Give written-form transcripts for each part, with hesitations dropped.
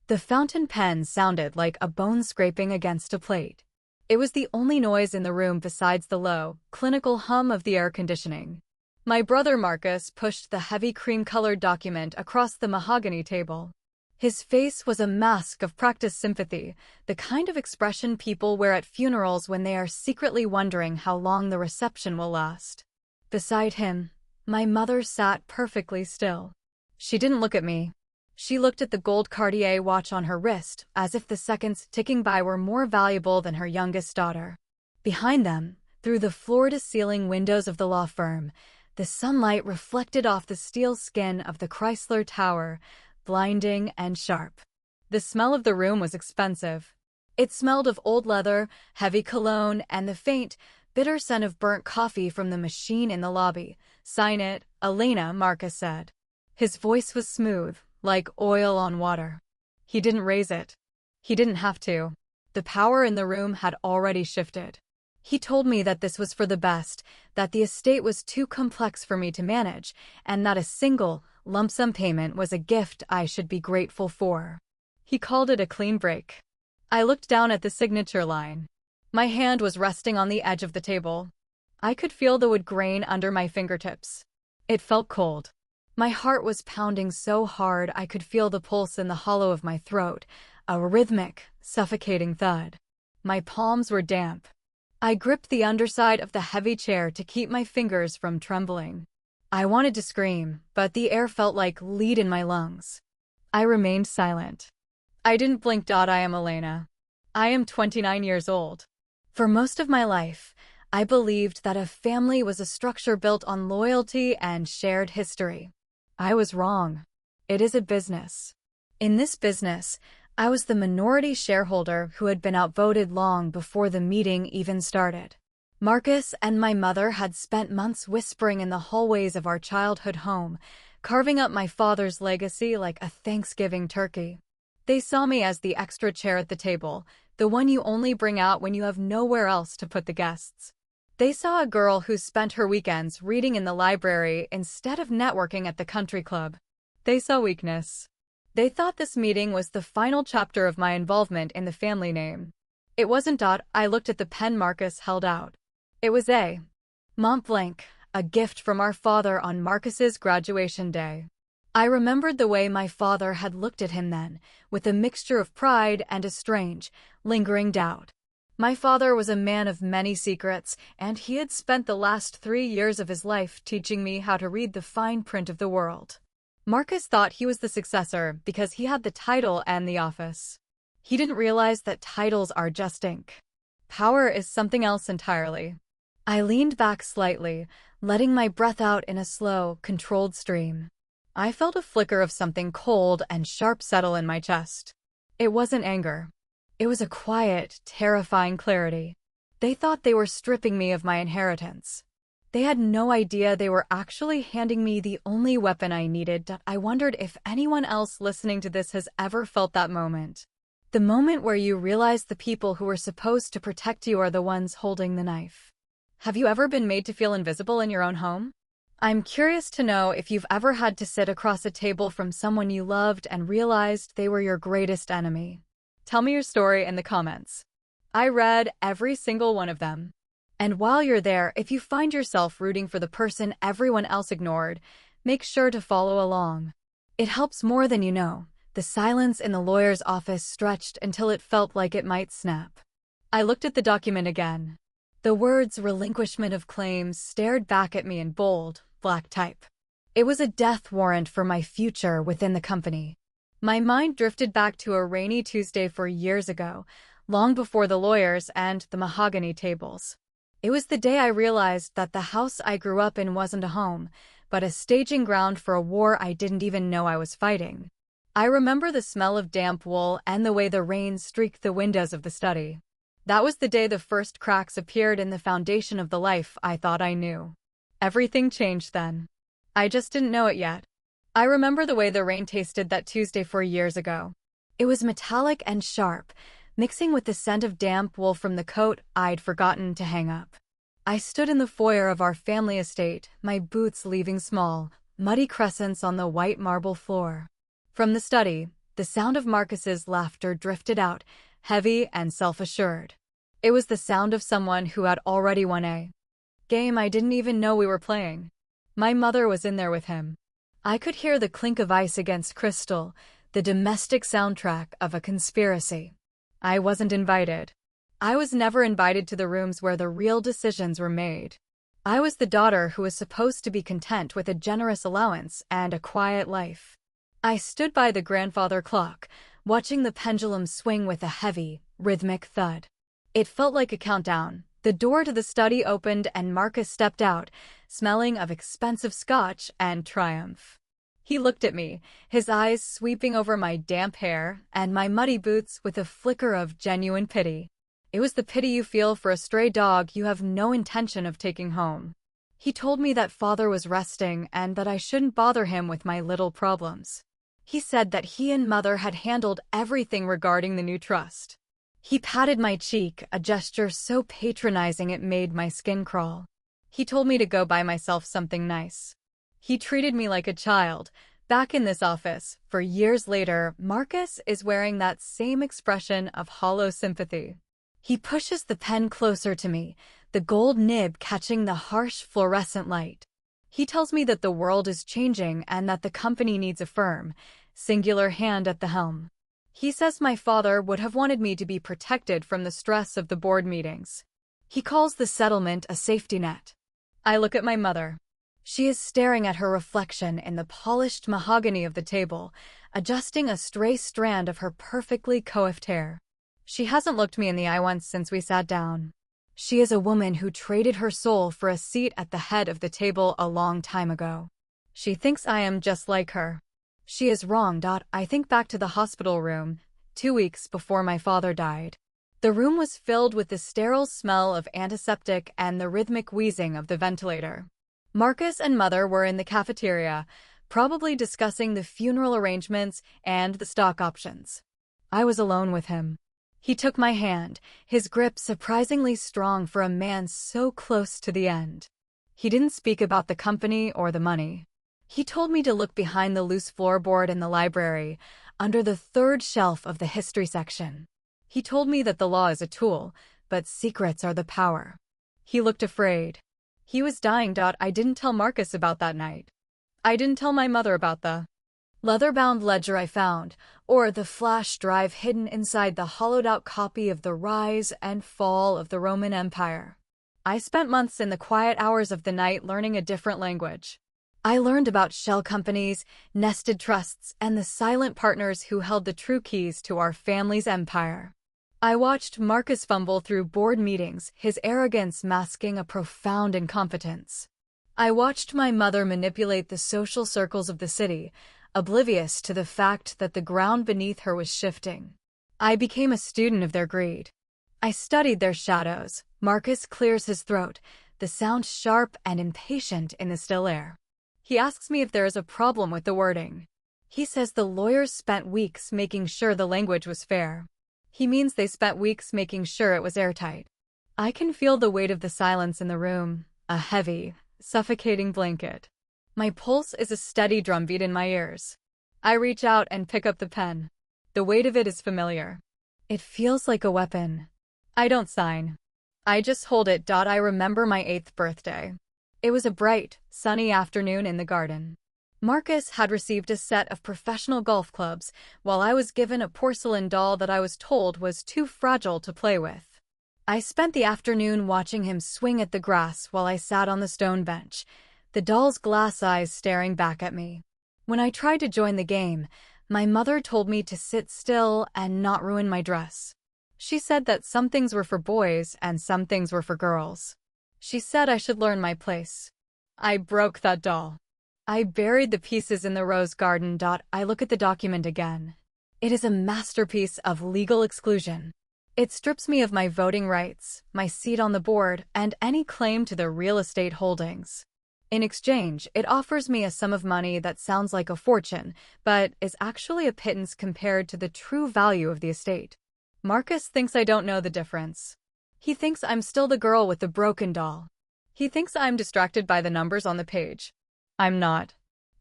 The fountain pen sounded like a bone scraping against a plate. It was the only noise in the room besides the low, clinical hum of the air conditioning. My brother Marcus pushed the heavy cream-colored document across the mahogany table. His face was a mask of practiced sympathy, the kind of expression people wear at funerals when they are secretly wondering how long the reception will last. Beside him, my mother sat perfectly still. She didn't look at me. She looked at the gold Cartier watch on her wrist, as if the seconds ticking by were more valuable than her youngest daughter. Behind them, through the floor-to-ceiling windows of the law firm, the sunlight reflected off the steel skin of the Chrysler Tower, blinding and sharp. The smell of the room was expensive. It smelled of old leather, heavy cologne, and the faint, bitter scent of burnt coffee from the machine in the lobby. "Sign it, Elena," Marcus said. His voice was smooth, like oil on water. He didn't raise it. He didn't have to. The power in the room had already shifted. He told me that this was for the best, that the estate was too complex for me to manage, and that a single, lump sum payment was a gift I should be grateful for. He called it a clean break. I looked down at the signature line. My hand was resting on the edge of the table. I could feel the wood grain under my fingertips. It felt cold. My heart was pounding so hard I could feel the pulse in the hollow of my throat, a rhythmic, suffocating thud. My palms were damp. I gripped the underside of the heavy chair to keep my fingers from trembling. I wanted to scream, but the air felt like lead in my lungs. I remained silent. I didn't blink. I am Elena. I am 29 years old. For most of my life, I believed that a family was a structure built on loyalty and shared history. I was wrong. It is a business. In this business, I was the minority shareholder who had been outvoted long before the meeting even started. Marcus and my mother had spent months whispering in the hallways of our childhood home, carving up my father's legacy like a Thanksgiving turkey. They saw me as the extra chair at the table, the one you only bring out when you have nowhere else to put the guests. They saw a girl who spent her weekends reading in the library instead of networking at the country club. They saw weakness. They thought this meeting was the final chapter of my involvement in the family name. It wasn't. I looked at the pen Marcus held out. It was a Mont Blanc, a gift from our father on Marcus's graduation day. I remembered the way my father had looked at him then, with a mixture of pride and a strange, lingering doubt. My father was a man of many secrets, and he had spent the last 3 years of his life teaching me how to read the fine print of the world. Marcus thought he was the successor because he had the title and the office. He didn't realize that titles are just ink. Power is something else entirely. I leaned back slightly, letting my breath out in a slow, controlled stream. I felt a flicker of something cold and sharp settle in my chest. It wasn't anger. It was a quiet, terrifying clarity. They thought they were stripping me of my inheritance. They had no idea they were actually handing me the only weapon I needed. I wondered if anyone else listening to this has ever felt that moment. The moment where you realize the people who were supposed to protect you are the ones holding the knife. Have you ever been made to feel invisible in your own home? I'm curious to know if you've ever had to sit across a table from someone you loved and realized they were your greatest enemy. Tell me your story in the comments. I read every single one of them. And while you're there, if you find yourself rooting for the person everyone else ignored, make sure to follow along. It helps more than you know. The silence in the lawyer's office stretched until it felt like it might snap. I looked at the document again. The words "relinquishment of claims" stared back at me in bold, black type. It was a death warrant for my future within the company. My mind drifted back to a rainy Tuesday 4 years ago, long before the lawyers and the mahogany tables. It was the day I realized that the house I grew up in wasn't a home, but a staging ground for a war I didn't even know I was fighting. I remember the smell of damp wool and the way the rain streaked the windows of the study. That was the day the first cracks appeared in the foundation of the life I thought I knew. Everything changed then. I just didn't know it yet. I remember the way the rain tasted that Tuesday 4 years ago. It was metallic and sharp, mixing with the scent of damp wool from the coat I'd forgotten to hang up. I stood in the foyer of our family estate, my boots leaving small, muddy crescents on the white marble floor. From the study, The sound of Marcus's laughter drifted out, heavy and self-assured. It was the sound of someone who had already won a game I didn't even know we were playing. My mother was in there with him. I could hear the clink of ice against crystal, the domestic soundtrack of a conspiracy. I wasn't invited. I was never invited to the rooms where the real decisions were made. I was the daughter who was supposed to be content with a generous allowance and a quiet life. I stood by the grandfather clock, watching the pendulum swing with a heavy, rhythmic thud. It felt like a countdown. The door to the study opened and Marcus stepped out, smelling of expensive scotch and triumph. He looked at me, his eyes sweeping over my damp hair and my muddy boots with a flicker of genuine pity. It was the pity you feel for a stray dog you have no intention of taking home. He told me that father was resting and that I shouldn't bother him with my little problems. He said that he and mother had handled everything regarding the new trust. He patted my cheek, a gesture so patronizing it made my skin crawl. He told me to go buy myself something nice. He treated me like a child. Back in this office, for years later, Marcus is wearing that same expression of hollow sympathy. He pushes the pen closer to me, the gold nib catching the harsh fluorescent light. He tells me that the world is changing and that the company needs a firm, singular hand at the helm. He says my father would have wanted me to be protected from the stress of the board meetings. He calls the settlement a safety net. I look at my mother. She is staring at her reflection in the polished mahogany of the table, adjusting a stray strand of her perfectly coiffed hair. She hasn't looked me in the eye once since we sat down. She is a woman who traded her soul for a seat at the head of the table a long time ago. She thinks I am just like her. She is wrong. I think back to the hospital room, 2 weeks before my father died. The room was filled with the sterile smell of antiseptic and the rhythmic wheezing of the ventilator. Marcus and mother were in the cafeteria, probably discussing the funeral arrangements and the stock options. I was alone with him. He took my hand, his grip surprisingly strong for a man so close to the end. He didn't speak about the company or the money. He told me to look behind the loose floorboard in the library, under the third shelf of the history section. He told me that the law is a tool, but secrets are the power. He looked afraid. He was dying. I didn't tell Marcus about that night. I didn't tell my mother about the leather-bound ledger I found, or the flash drive hidden inside the hollowed-out copy of The Rise and Fall of the Roman Empire. I spent months in the quiet hours of the night learning a different language. I learned about shell companies, nested trusts, and the silent partners who held the true keys to our family's empire. I watched Marcus fumble through board meetings, his arrogance masking a profound incompetence. I watched my mother manipulate the social circles of the city, oblivious to the fact that the ground beneath her was shifting. I became a student of their greed. I studied their shadows. Marcus clears his throat, the sound sharp and impatient in the still air. He asks me if there is a problem with the wording. He says the lawyers spent weeks making sure the language was fair. He means they spent weeks making sure it was airtight. I can feel the weight of the silence in the room, a heavy, suffocating blanket. My pulse is a steady drumbeat in my ears. I reach out and pick up the pen. The weight of it is familiar. It feels like a weapon. I don't sign. I just hold it. I remember my 8th birthday. It was a bright, sunny afternoon in the garden. Marcus had received a set of professional golf clubs, while I was given a porcelain doll that I was told was too fragile to play with. I spent the afternoon watching him swing at the grass while I sat on the stone bench, the doll's glass eyes staring back at me. When I tried to join the game, my mother told me to sit still and not ruin my dress. She said that some things were for boys and some things were for girls. She said I should learn my place. I broke that doll. I buried the pieces in the rose garden. I look at the document again. It is a masterpiece of legal exclusion. It strips me of my voting rights, my seat on the board, and any claim to the real estate holdings. In exchange, it offers me a sum of money that sounds like a fortune, but is actually a pittance compared to the true value of the estate. Marcus thinks I don't know the difference. He thinks I'm still the girl with the broken doll. He thinks I'm distracted by the numbers on the page. I'm not.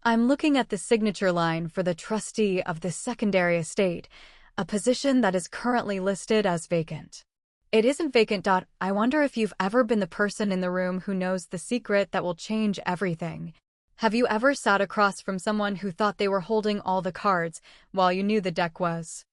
I'm looking at the signature line for the trustee of the secondary estate, a position that is currently listed as vacant. It isn't vacant. I wonder if you've ever been the person in the room who knows the secret that will change everything. Have you ever sat across from someone who thought they were holding all the cards while you knew the deck was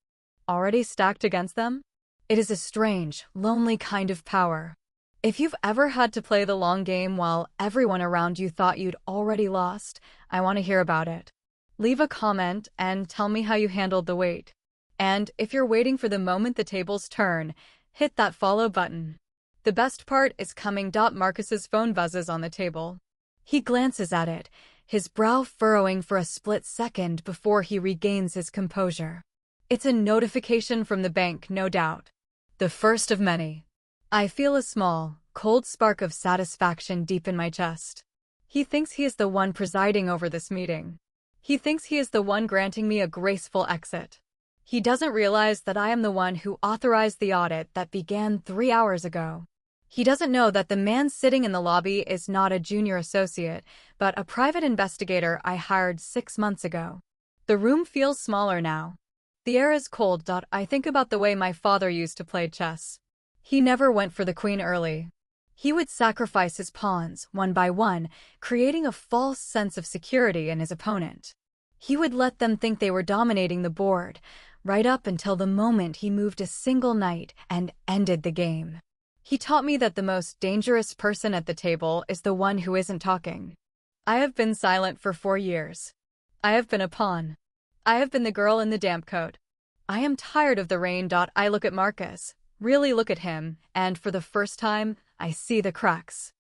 already stacked against them? It is a strange, lonely kind of power. If you've ever had to play the long game while everyone around you thought you'd already lost, I want to hear about it. Leave a comment and tell me how you handled the wait. And if you're waiting for the moment the tables turn, hit that follow button. The best part is coming. Marcus's phone buzzes on the table. He glances at it, his brow furrowing for a split second before he regains his composure. It's a notification from the bank, no doubt. The first of many. I feel a small, cold spark of satisfaction deep in my chest. He thinks he is the one presiding over this meeting. He thinks he is the one granting me a graceful exit. He doesn't realize that I am the one who authorized the audit that began 3 hours ago. He doesn't know that the man sitting in the lobby is not a junior associate, but a private investigator I hired 6 months ago. The room feels smaller now. The air is cold. I think about the way my father used to play chess. He never went for the queen early. He would sacrifice his pawns, one by one, creating a false sense of security in his opponent. He would let them think they were dominating the board, right up until the moment he moved a single knight and ended the game. He taught me that the most dangerous person at the table is the one who isn't talking. I have been silent for 4 years. I have been a pawn. I have been the girl in the damp coat. I am tired of the rain. I look at Marcus, really look at him, and for the first time, I see the cracks.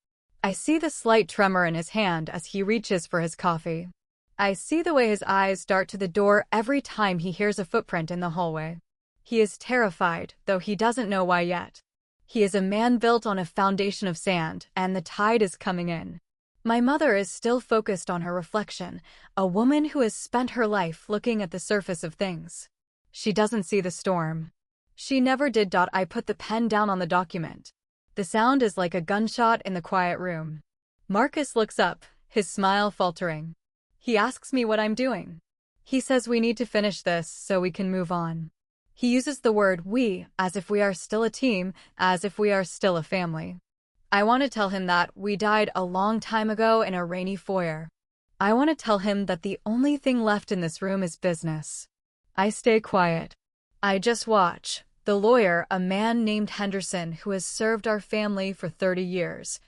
I see the slight tremor in his hand as he reaches for his coffee. I see the way his eyes dart to the door every time he hears a footprint in the hallway. He is terrified, though he doesn't know why yet. He is a man built on a foundation of sand, and the tide is coming in. My mother is still focused on her reflection, a woman who has spent her life looking at the surface of things. She doesn't see the storm. She never did. I put the pen down on the document. The sound is like a gunshot in the quiet room. Marcus looks up, his smile faltering. He asks me what I'm doing. He says we need to finish this so we can move on. He uses the word we, as if we are still a team, as if we are still a family. I want to tell him that we died a long time ago in a rainy foyer. I want to tell him that the only thing left in this room is business. I stay quiet. I just watch. The lawyer, a man named Henderson who has served our family for 30 years,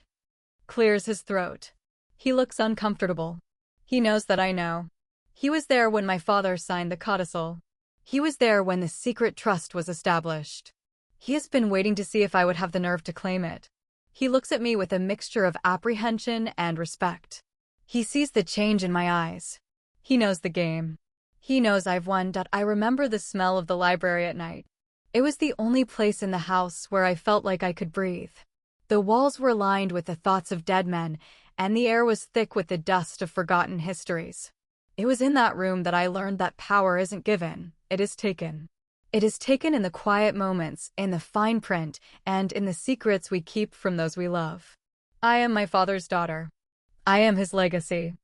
clears his throat. He looks uncomfortable. He knows that I know. He was there when my father signed the Codicil. He was there when the secret trust was established. He has been waiting to see if I would have the nerve to claim it. He looks at me with a mixture of apprehension and respect. He sees the change in my eyes. He knows the game. He knows I've won. I remember the smell of the library at night. It was the only place in the house where I felt like I could breathe. The walls were lined with the thoughts of dead men, and the air was thick with the dust of forgotten histories. It was in that room that I learned that power isn't given, it is taken. It is taken in the quiet moments, in the fine print, and in the secrets we keep from those we love. I am my father's daughter. I am his legacy.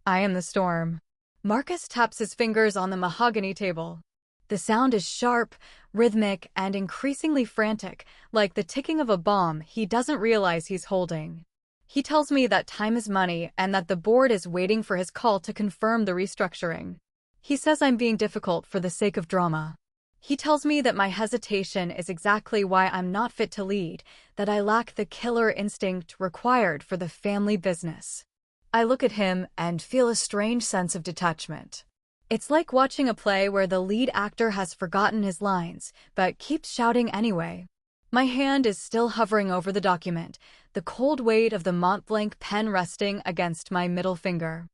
I am the storm. Marcus taps his fingers on the mahogany table. The sound is sharp, rhythmic, and increasingly frantic, like the ticking of a bomb he doesn't realize he's holding. He tells me that time is money and that the board is waiting for his call to confirm the restructuring. He says I'm being difficult for the sake of drama. He tells me that my hesitation is exactly why I'm not fit to lead, that I lack the killer instinct required for the family business. I look at him and feel a strange sense of detachment. It's like watching a play where the lead actor has forgotten his lines, but keeps shouting anyway. My hand is still hovering over the document, the cold weight of the Mont Blanc pen resting against my middle finger.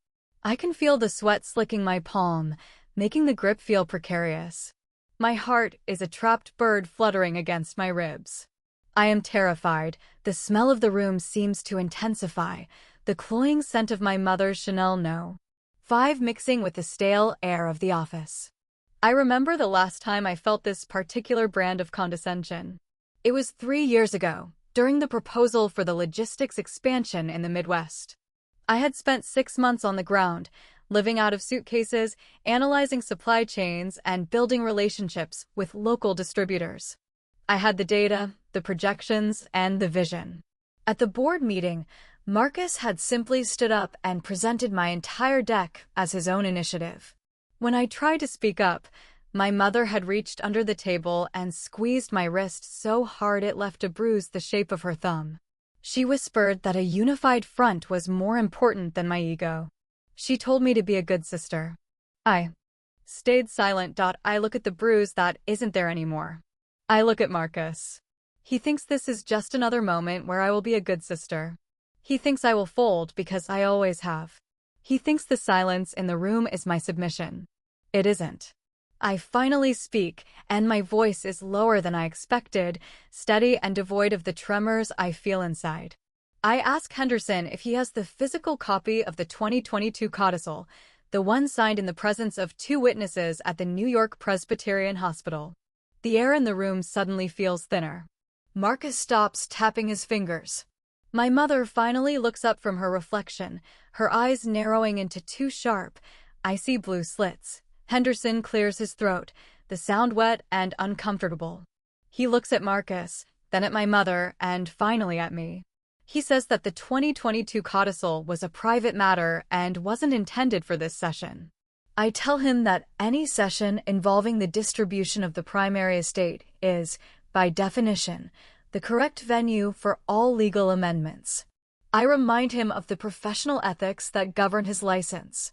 I can feel the sweat slicking my palm, making the grip feel precarious. My heart is a trapped bird fluttering against my ribs. I am terrified. The smell of the room seems to intensify, the cloying scent of my mother's Chanel No. 5 mixing with the stale air of the office. I remember the last time I felt this particular brand of condescension. It was 3 years ago, during the proposal for the logistics expansion in the Midwest. I had spent 6 months on the ground, living out of suitcases, analyzing supply chains, and building relationships with local distributors. I had the data, the projections, and the vision. At the board meeting, Marcus had simply stood up and presented my entire deck as his own initiative. When I tried to speak up, my mother had reached under the table and squeezed my wrist so hard it left a bruise the shape of her thumb. She whispered that a unified front was more important than my ego. She told me to be a good sister. I stayed silent. I look at the bruise that isn't there anymore. I look at Marcus. He thinks this is just another moment where I will be a good sister. He thinks I will fold because I always have. He thinks the silence in the room is my submission. It isn't. I finally speak, and my voice is lower than I expected, steady and devoid of the tremors I feel inside. I ask Henderson if he has the physical copy of the 2022 Codicil, the one signed in the presence of 2 witnesses at the New York Presbyterian Hospital. The air in the room suddenly feels thinner. Marcus stops tapping his fingers. My mother finally looks up from her reflection, her eyes narrowing into 2 sharp, icy blue slits. Henderson clears his throat, the sound wet and uncomfortable. He looks at Marcus, then at my mother, and finally at me. He says that the 2022 Codicil was a private matter and wasn't intended for this session. I tell him that any session involving the distribution of the primary estate is, by definition, the correct venue for all legal amendments. I remind him of the professional ethics that govern his license.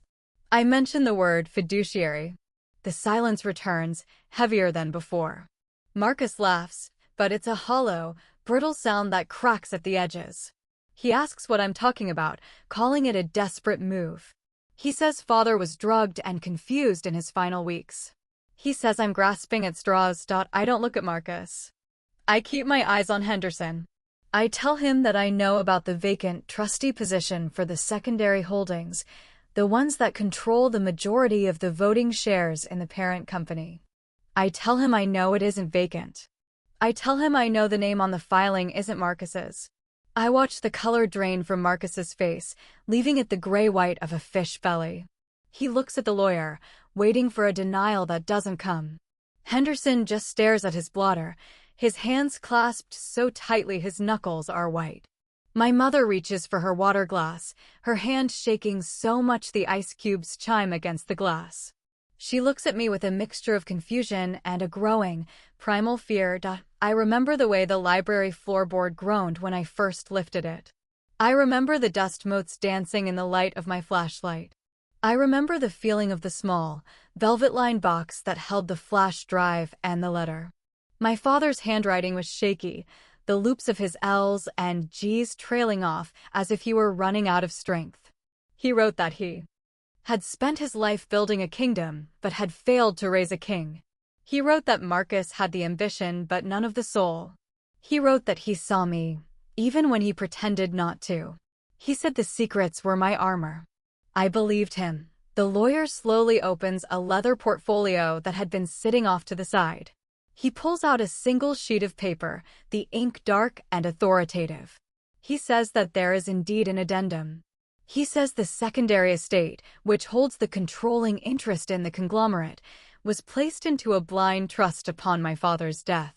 I mention the word fiduciary. The silence returns, heavier than before. Marcus laughs, but it's a hollow, brittle sound that cracks at the edges. He asks what I'm talking about, calling it a desperate move. He says father was drugged and confused in his final weeks. He says I'm grasping at straws. I don't look at Marcus. I keep my eyes on Henderson. I tell him that I know about the vacant trustee position for the secondary holdings, the ones that control the majority of the voting shares in the parent company. I tell him I know it isn't vacant. I tell him I know the name on the filing isn't Marcus's. I watch the color drain from Marcus's face, leaving it the gray-white of a fish belly. He looks at the lawyer, waiting for a denial that doesn't come. Henderson just stares at his blotter, his hands clasped so tightly his knuckles are white. My mother reaches for her water glass, her hand shaking so much the ice cubes chime against the glass. She looks at me with a mixture of confusion and a growing, primal fear. I remember the way the library floorboard groaned when I first lifted it. I remember the dust motes dancing in the light of my flashlight. I remember the feeling of the small, velvet-lined box that held the flash drive and the letter. My father's handwriting was shaky, the loops of his L's and G's trailing off as if he were running out of strength. He wrote that he had spent his life building a kingdom, but had failed to raise a king. He wrote that Marcus had the ambition but none of the soul. He wrote that he saw me, even when he pretended not to. He said the secrets were my armor. I believed him. The lawyer slowly opens a leather portfolio that had been sitting off to the side. He pulls out a single sheet of paper, the ink dark and authoritative. He says that there is indeed an addendum. He says the secondary estate, which holds the controlling interest in the conglomerate, was placed into a blind trust upon my father's death.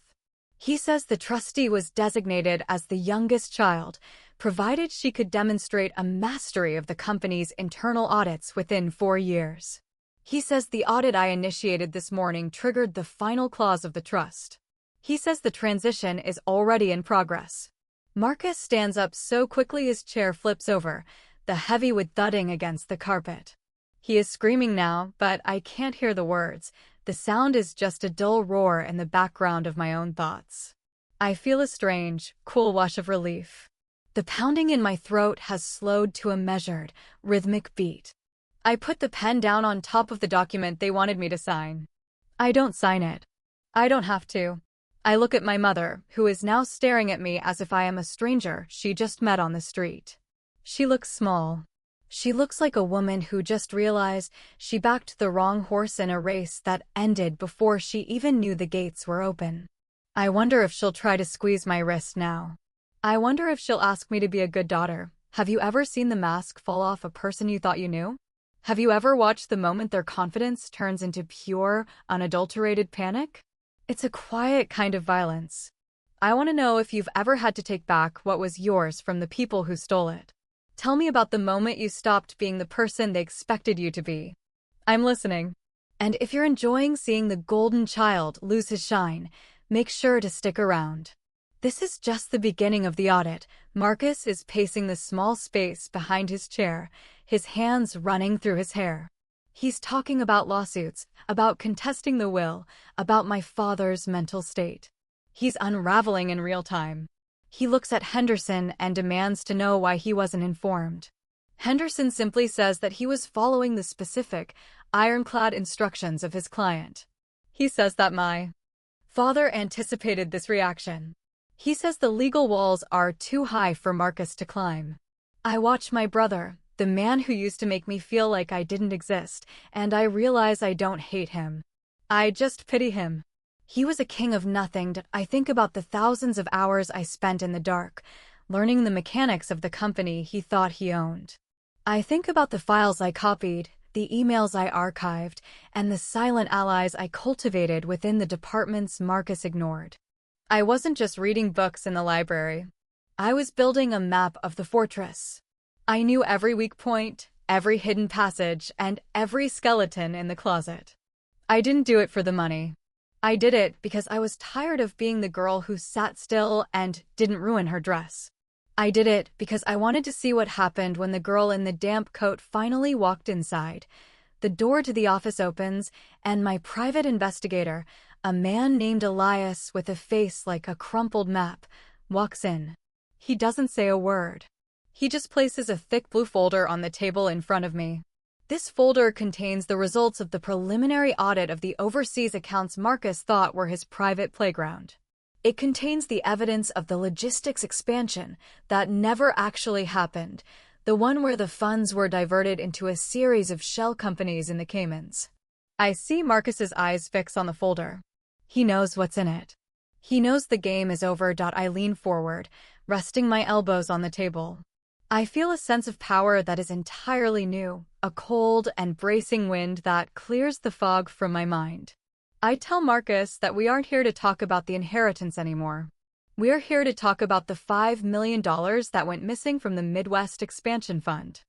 He says the trustee was designated as the youngest child, provided she could demonstrate a mastery of the company's internal audits within 4 years. He says the audit I initiated this morning triggered the final clause of the trust. He says the transition is already in progress. Marcus stands up so quickly his chair flips over, the heavy wood thudding against the carpet. He is screaming now, but I can't hear the words. The sound is just a dull roar in the background of my own thoughts. I feel a strange, cool wash of relief. The pounding in my throat has slowed to a measured, rhythmic beat. I put the pen down on top of the document they wanted me to sign. I don't sign it. I don't have to. I look at my mother, who is now staring at me as if I am a stranger she just met on the street. She looks small. She looks like a woman who just realized she backed the wrong horse in a race that ended before she even knew the gates were open. I wonder if she'll try to squeeze my wrist now. I wonder if she'll ask me to be a good daughter. Have you ever seen the mask fall off a person you thought you knew? Have you ever watched the moment their confidence turns into pure, unadulterated panic? It's a quiet kind of violence. I want to know if you've ever had to take back what was yours from the people who stole it. Tell me about the moment you stopped being the person they expected you to be. I'm listening. And if you're enjoying seeing the golden child lose his shine, make sure to stick around. This is just the beginning of the audit. Marcus is pacing the small space behind his chair, his hands running through his hair. He's talking about lawsuits, about contesting the will, about my father's mental state. He's unraveling in real time. He looks at Henderson and demands to know why he wasn't informed. Henderson simply says that he was following the specific, ironclad instructions of his client. He says that my father anticipated this reaction. He says the legal walls are too high for Marcus to climb. I watch my brother, the man who used to make me feel like I didn't exist, and I realize I don't hate him. I just pity him. He was a king of nothing. I think about the thousands of hours I spent in the dark, learning the mechanics of the company he thought he owned. I think about the files I copied, the emails I archived, and the silent allies I cultivated within the departments Marcus ignored. I wasn't just reading books in the library. I was building a map of the fortress. I knew every weak point, every hidden passage, and every skeleton in the closet. I didn't do it for the money. I did it because I was tired of being the girl who sat still and didn't ruin her dress. I did it because I wanted to see what happened when the girl in the damp coat finally walked inside. The door to the office opens, and my private investigator, a man named Elias with a face like a crumpled map, walks in. He doesn't say a word. He just places a thick blue folder on the table in front of me. This folder contains the results of the preliminary audit of the overseas accounts Marcus thought were his private playground. It contains the evidence of the logistics expansion that never actually happened, the one where the funds were diverted into a series of shell companies in the Caymans. I see Marcus's eyes fix on the folder. He knows what's in it. He knows the game is over. I lean forward, resting my elbows on the table. I feel a sense of power that is entirely new, a cold and bracing wind that clears the fog from my mind. I tell Marcus that we aren't here to talk about the inheritance anymore. We're here to talk about the $5 million that went missing from the Midwest Expansion Fund.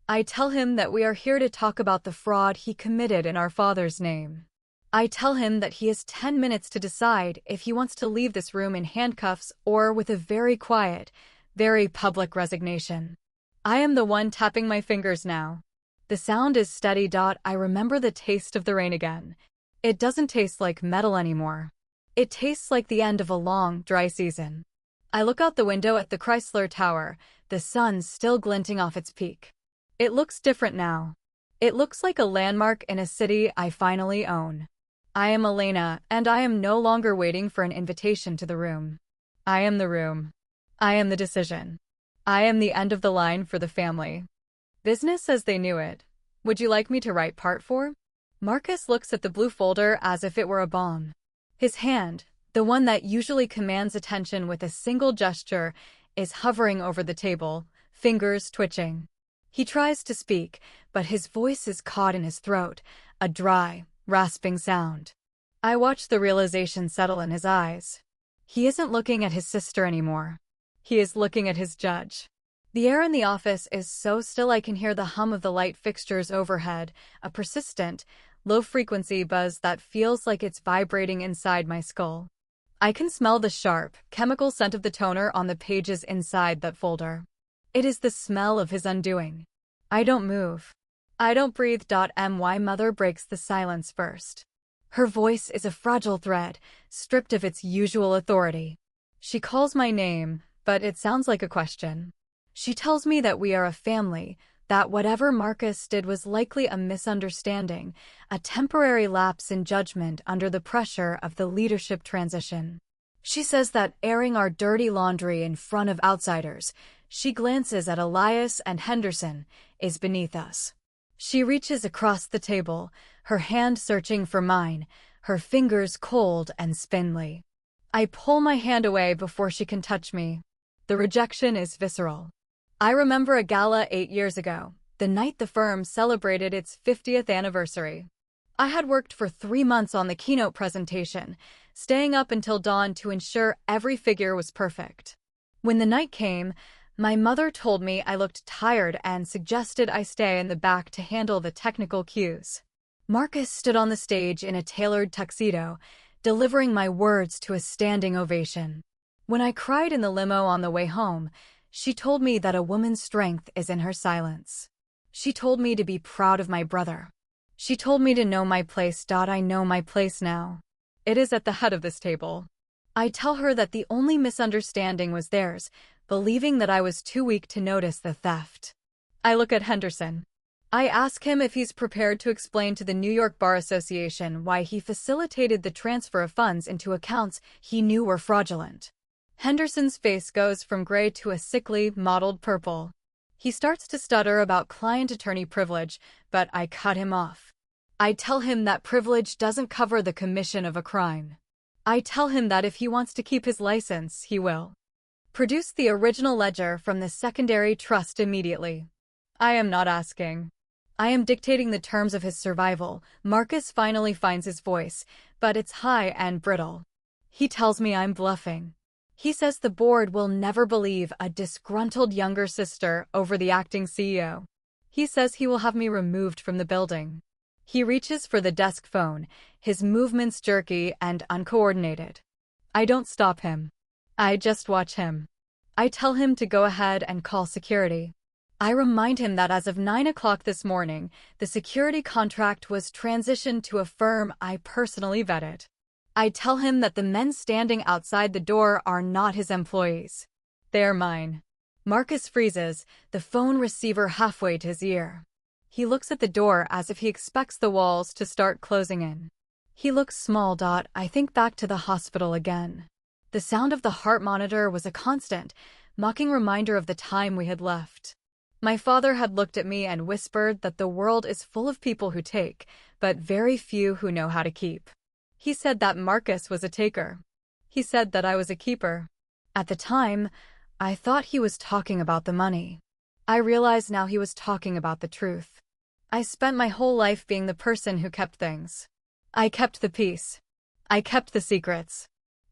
I tell him that we are here to talk about the fraud he committed in our father's name. I tell him that he has 10 minutes to decide if he wants to leave this room in handcuffs or with a very quiet, very public resignation. I am the one tapping my fingers now. The sound is steady. I remember the taste of the rain again. It doesn't taste like metal anymore. It tastes like the end of a long, dry season. I look out the window at the Chrysler Tower, the sun still glinting off its peak. It looks different now. It looks like a landmark in a city I finally own. I am Elena, and I am no longer waiting for an invitation to the room. I am the room. I am the decision. I am the end of the line for the family. Business as they knew it. Would you like me to write part 4? Marcus looks at the blue folder as if it were a bomb. His hand, the one that usually commands attention with a single gesture, is hovering over the table, fingers twitching. He tries to speak, but his voice is caught in his throat, a dry, rasping sound. I watch the realization settle in his eyes. He isn't looking at his sister anymore. He is looking at his judge. The air in the office is so still I can hear the hum of the light fixtures overhead, a persistent, low-frequency buzz that feels like it's vibrating inside my skull. I can smell the sharp, chemical scent of the toner on the pages inside that folder. It is the smell of his undoing. I don't move. I don't breathe. My mother breaks the silence first. Her voice is a fragile thread, stripped of its usual authority. She calls my name, but it sounds like a question. She tells me that we are a family, that whatever Marcus did was likely a misunderstanding, a temporary lapse in judgment under the pressure of the leadership transition. She says that airing our dirty laundry in front of outsiders, she glances at Elias and Henderson, is beneath us. She reaches across the table, her hand searching for mine, her fingers cold and spindly. I pull my hand away before she can touch me. The rejection is visceral. I remember a gala 8 years ago. the night the firm celebrated its 50th anniversary. I had worked for 3 months on the keynote presentation, staying up until dawn to ensure every figure was perfect. When the night came, my mother told me I looked tired and suggested I stay in the back to handle the technical cues. Marcus stood on the stage in a tailored tuxedo, delivering my words to a standing ovation. When I cried in the limo on the way home, she told me that a woman's strength is in her silence. She told me to be proud of my brother. She told me to know my place. I know my place now. It is at the head of this table. I tell her that the only misunderstanding was theirs, believing that I was too weak to notice the theft. I look at Henderson. I ask him if he's prepared to explain to the New York Bar Association why he facilitated the transfer of funds into accounts he knew were fraudulent. Henderson's face goes from gray to a sickly, mottled purple. He starts to stutter about client-attorney privilege, but I cut him off. I tell him that privilege doesn't cover the commission of a crime. I tell him that if he wants to keep his license, he will produce the original ledger from the secondary trust immediately. I am not asking. I am dictating the terms of his survival. Marcus finally finds his voice, but it's high and brittle. He tells me I'm bluffing. He says the board will never believe a disgruntled younger sister over the acting CEO. He says he will have me removed from the building. He reaches for the desk phone, his movements jerky and uncoordinated. I don't stop him. I just watch him. I tell him to go ahead and call security. I remind him that as of 9 o'clock this morning, the security contract was transitioned to a firm I personally vetted. I tell him that the men standing outside the door are not his employees. They're mine. Marcus freezes, the phone receiver halfway to his ear. He looks at the door as if he expects the walls to start closing in. He looks small. I think back to the hospital again. The sound of the heart monitor was a constant, mocking reminder of the time we had left. My father had looked at me and whispered that the world is full of people who take, but very few who know how to keep. He said that Marcus was a taker. He said that I was a keeper. At the time, I thought he was talking about the money. I realize now he was talking about the truth. I spent my whole life being the person who kept things. I kept the peace. I kept the secrets.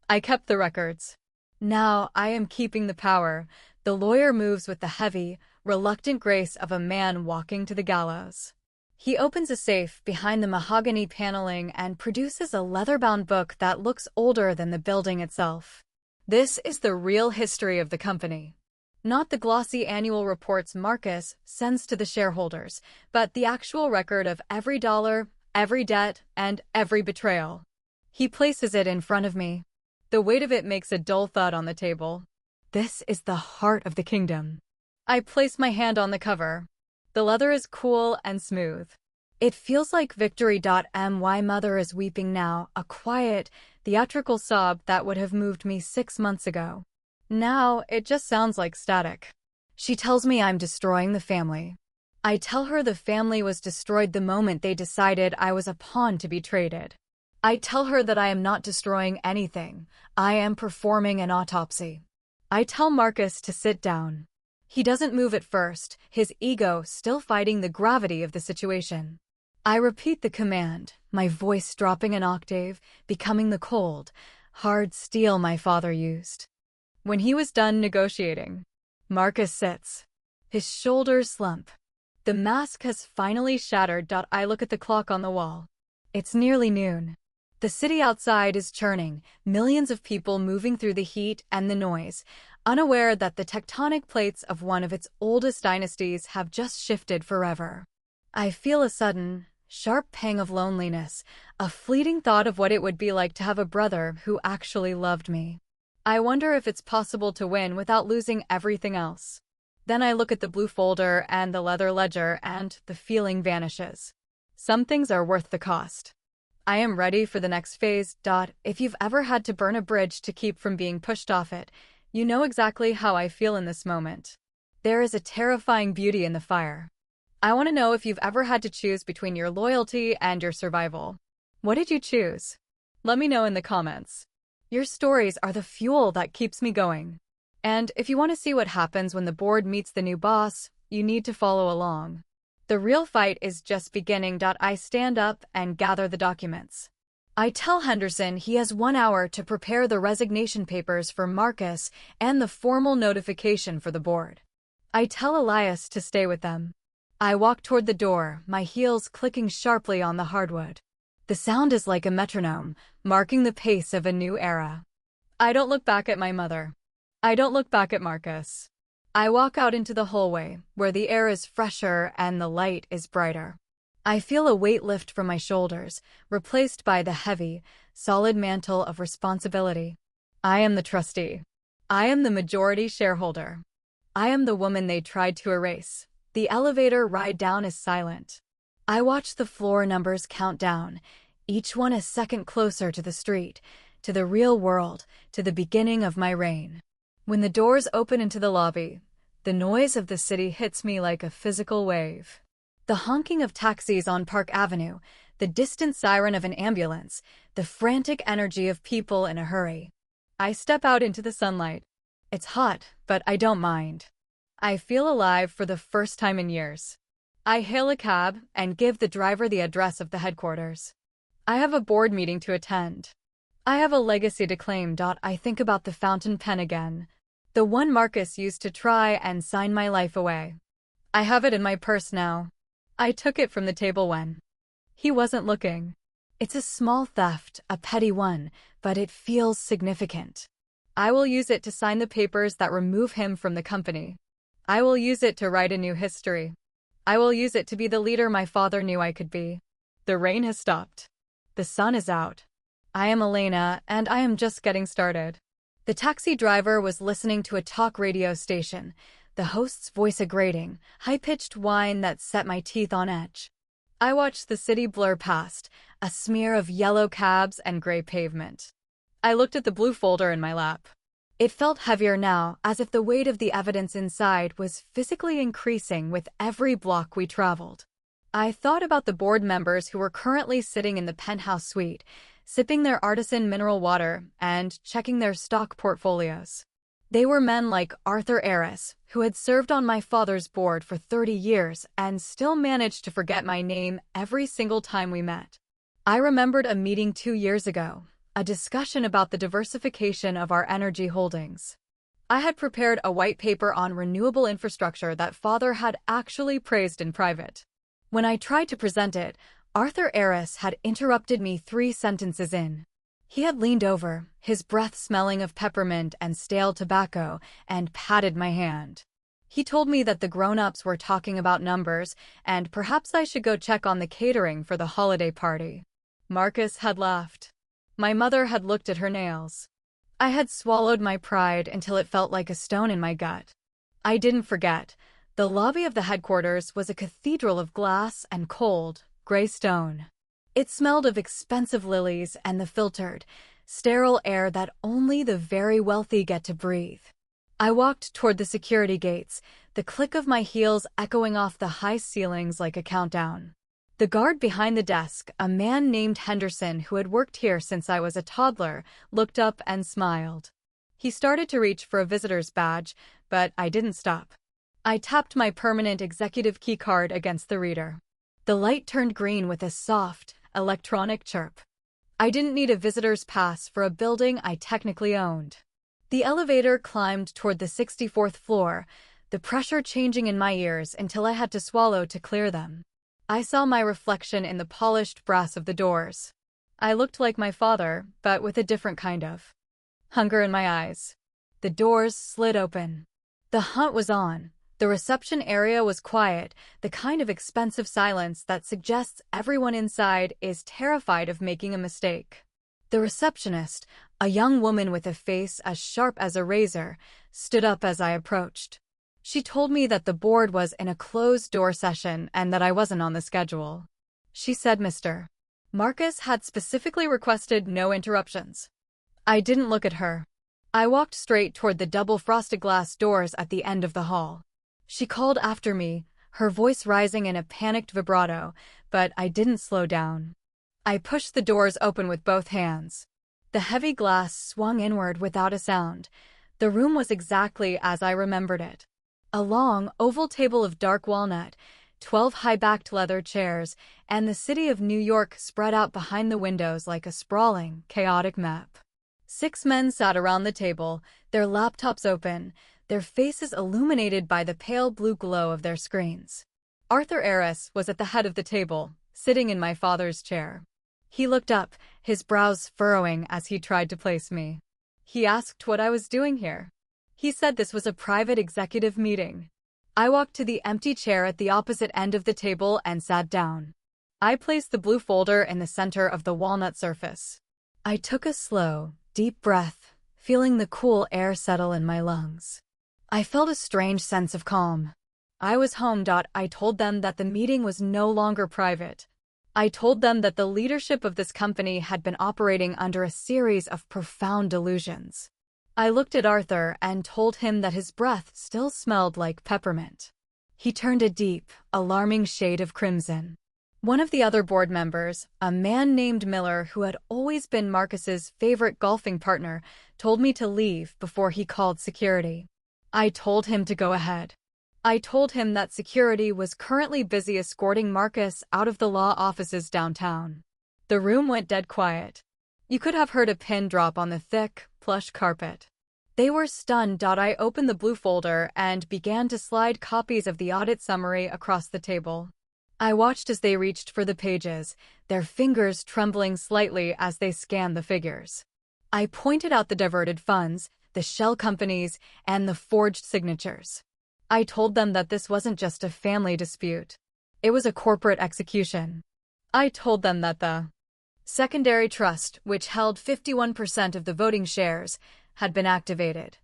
I kept the records. Now I am keeping the power. The lawyer moves with the heavy, reluctant grace of a man walking to the gallows. He opens a safe behind the mahogany paneling and produces a leather-bound book that looks older than the building itself. This is the real history of the company. Not the glossy annual reports Marcus sends to the shareholders, but the actual record of every dollar, every debt, and every betrayal. He places it in front of me. The weight of it makes a dull thud on the table. This is the heart of the kingdom. I place my hand on the cover. The leather is cool and smooth. It feels like victory. My mother is weeping now, a quiet, theatrical sob that would have moved me 6 months ago. Now, it just sounds like static. She tells me I'm destroying the family. I tell her the family was destroyed the moment they decided I was a pawn to be traded. I tell her that I am not destroying anything. I am performing an autopsy. I tell Marcus to sit down. He doesn't move at first, his ego still fighting the gravity of the situation. I repeat the command, my voice dropping an octave, becoming the cold, hard steel my father used. When he was done negotiating, Marcus sits. His shoulders slump. The mask has finally shattered. I look at the clock on the wall. It's nearly noon. The city outside is churning, millions of people moving through the heat and the noise, unaware that the tectonic plates of one of its oldest dynasties have just shifted forever. I feel a sudden, sharp pang of loneliness, a fleeting thought of what it would be like to have a brother who actually loved me. I wonder if it's possible to win without losing everything else. Then I look at the blue folder and the leather ledger and the feeling vanishes. Some things are worth the cost. I am ready for the next phase. If you've ever had to burn a bridge to keep from being pushed off it, you know exactly how I feel in this moment. There is a terrifying beauty in the fire. I want to know if you've ever had to choose between your loyalty and your survival. What did you choose? Let me know in the comments. Your stories are the fuel that keeps me going. And if you want to see what happens when the board meets the new boss, you need to follow along. The real fight is just beginning. I stand up and gather the documents. I tell Henderson he has 1 hour to prepare the resignation papers for Marcus and the formal notification for the board. I tell Elias to stay with them. I walk toward the door, my heels clicking sharply on the hardwood. The sound is like a metronome, marking the pace of a new era. I don't look back at my mother. I don't look back at Marcus. I walk out into the hallway, where the air is fresher and the light is brighter. I feel a weight lift from my shoulders, replaced by the heavy, solid mantle of responsibility. I am the trustee. I am the majority shareholder. I am the woman they tried to erase. The elevator ride down is silent. I watch the floor numbers count down, each one a second closer to the street, to the real world, to the beginning of my reign. When the doors open into the lobby, the noise of the city hits me like a physical wave. The honking of taxis on Park Avenue, the distant siren of an ambulance, the frantic energy of people in a hurry. I step out into the sunlight. It's hot, but I don't mind. I feel alive for the first time in years. I hail a cab and give the driver the address of the headquarters. I have a board meeting to attend. I have a legacy to claim. I think about the fountain pen again. The one Marcus used to try and sign my life away. I have it in my purse now. I took it from the table when he wasn't looking. It's a small theft, a petty one, but it feels significant. I will use it to sign the papers that remove him from the company. I will use it to write a new history. I will use it to be the leader my father knew I could be. The rain has stopped. The sun is out. I am Elena, and I am just getting started. The taxi driver was listening to a talk radio station, the host's voice a grating, high-pitched whine that set my teeth on edge. I watched the city blur past, a smear of yellow cabs and gray pavement. I looked at the blue folder in my lap. It felt heavier now, as if the weight of the evidence inside was physically increasing with every block we traveled. I thought about the board members who were currently sitting in the penthouse suite, sipping their artisan mineral water and checking their stock portfolios. They were men like Arthur Aris, who had served on my father's board for 30 years and still managed to forget my name every single time we met. I remembered a meeting 2 years ago, a discussion about the diversification of our energy holdings. I had prepared a white paper on renewable infrastructure that father had actually praised in private. When I tried to present it, Arthur Aris had interrupted me 3 sentences in. He had leaned over, his breath smelling of peppermint and stale tobacco, and patted my hand. He told me that the grown-ups were talking about numbers, and perhaps I should go check on the catering for the holiday party. Marcus had laughed. My mother had looked at her nails. I had swallowed my pride until it felt like a stone in my gut. I didn't forget. The lobby of the headquarters was a cathedral of glass and cold, gray stone. It smelled of expensive lilies and the filtered, sterile air that only the very wealthy get to breathe. I walked toward the security gates, the click of my heels echoing off the high ceilings like a countdown. The guard behind the desk, a man named Henderson who had worked here since I was a toddler, looked up and smiled. He started to reach for a visitor's badge, but I didn't stop. I tapped my permanent executive key card against the reader. The light turned green with a soft, electronic chirp. I didn't need a visitor's pass for a building I technically owned. The elevator climbed toward the 64th floor, the pressure changing in my ears until I had to swallow to clear them. I saw my reflection in the polished brass of the doors. I looked like my father, but with a different kind of hunger in my eyes. The doors slid open. The hunt was on. The reception area was quiet, the kind of expensive silence that suggests everyone inside is terrified of making a mistake. The receptionist, a young woman with a face as sharp as a razor, stood up as I approached. She told me that the board was in a closed-door session and that I wasn't on the schedule. She said Mr. Marcus had specifically requested no interruptions. I didn't look at her. I walked straight toward the double frosted glass doors at the end of the hall. She called after me, her voice rising in a panicked vibrato, but I didn't slow down. I pushed the doors open with both hands. The heavy glass swung inward without a sound. The room was exactly as I remembered it. A long, oval table of dark walnut, 12 high-backed leather chairs, and the city of New York spread out behind the windows like a sprawling, chaotic map. 6 men sat around the table, their laptops open, their faces illuminated by the pale blue glow of their screens. Arthur Arris was at the head of the table, sitting in my father's chair. He looked up, his brows furrowing as he tried to place me. He asked what I was doing here. He said this was a private executive meeting. I walked to the empty chair at the opposite end of the table and sat down. I placed the blue folder in the center of the walnut surface. I took a slow, deep breath, feeling the cool air settle in my lungs. I felt a strange sense of calm. I was home. I told them that the meeting was no longer private. I told them that the leadership of this company had been operating under a series of profound delusions. I looked at Arthur and told him that his breath still smelled like peppermint. He turned a deep, alarming shade of crimson. One of the other board members, a man named Miller who had always been Marcus's favorite golfing partner, told me to leave before he called security. I told him to go ahead. I told him that security was currently busy escorting Marcus out of the law offices downtown. The room went dead quiet. You could have heard a pin drop on the thick, plush carpet. They were stunned. I opened the blue folder and began to slide copies of the audit summary across the table. I watched as they reached for the pages, their fingers trembling slightly as they scanned the figures. I pointed out the diverted funds, the shell companies, and the forged signatures. I told them that this wasn't just a family dispute. It was a corporate execution. I told them that the secondary trust, which held 51% of the voting shares, had been activated.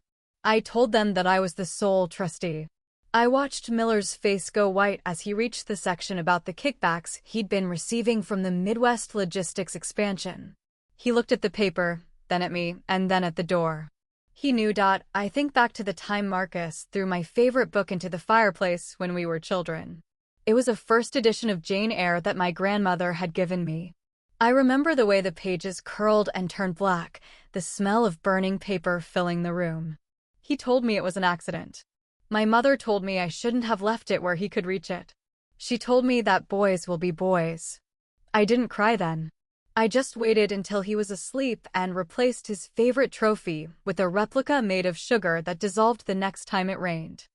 I told them that I was the sole trustee. I watched Miller's face go white as he reached the section about the kickbacks he'd been receiving from the Midwest logistics expansion. He looked at the paper, then at me, and then at the door. He knew. I think back to the time Marcus threw my favorite book into the fireplace when we were children. It was a first edition of Jane Eyre that my grandmother had given me. I remember the way the pages curled and turned black, the smell of burning paper filling the room. He told me it was an accident. My mother told me I shouldn't have left it where he could reach it. She told me that boys will be boys. I didn't cry then. I just waited until he was asleep and replaced his favorite trophy with a replica made of sugar that dissolved the next time it rained.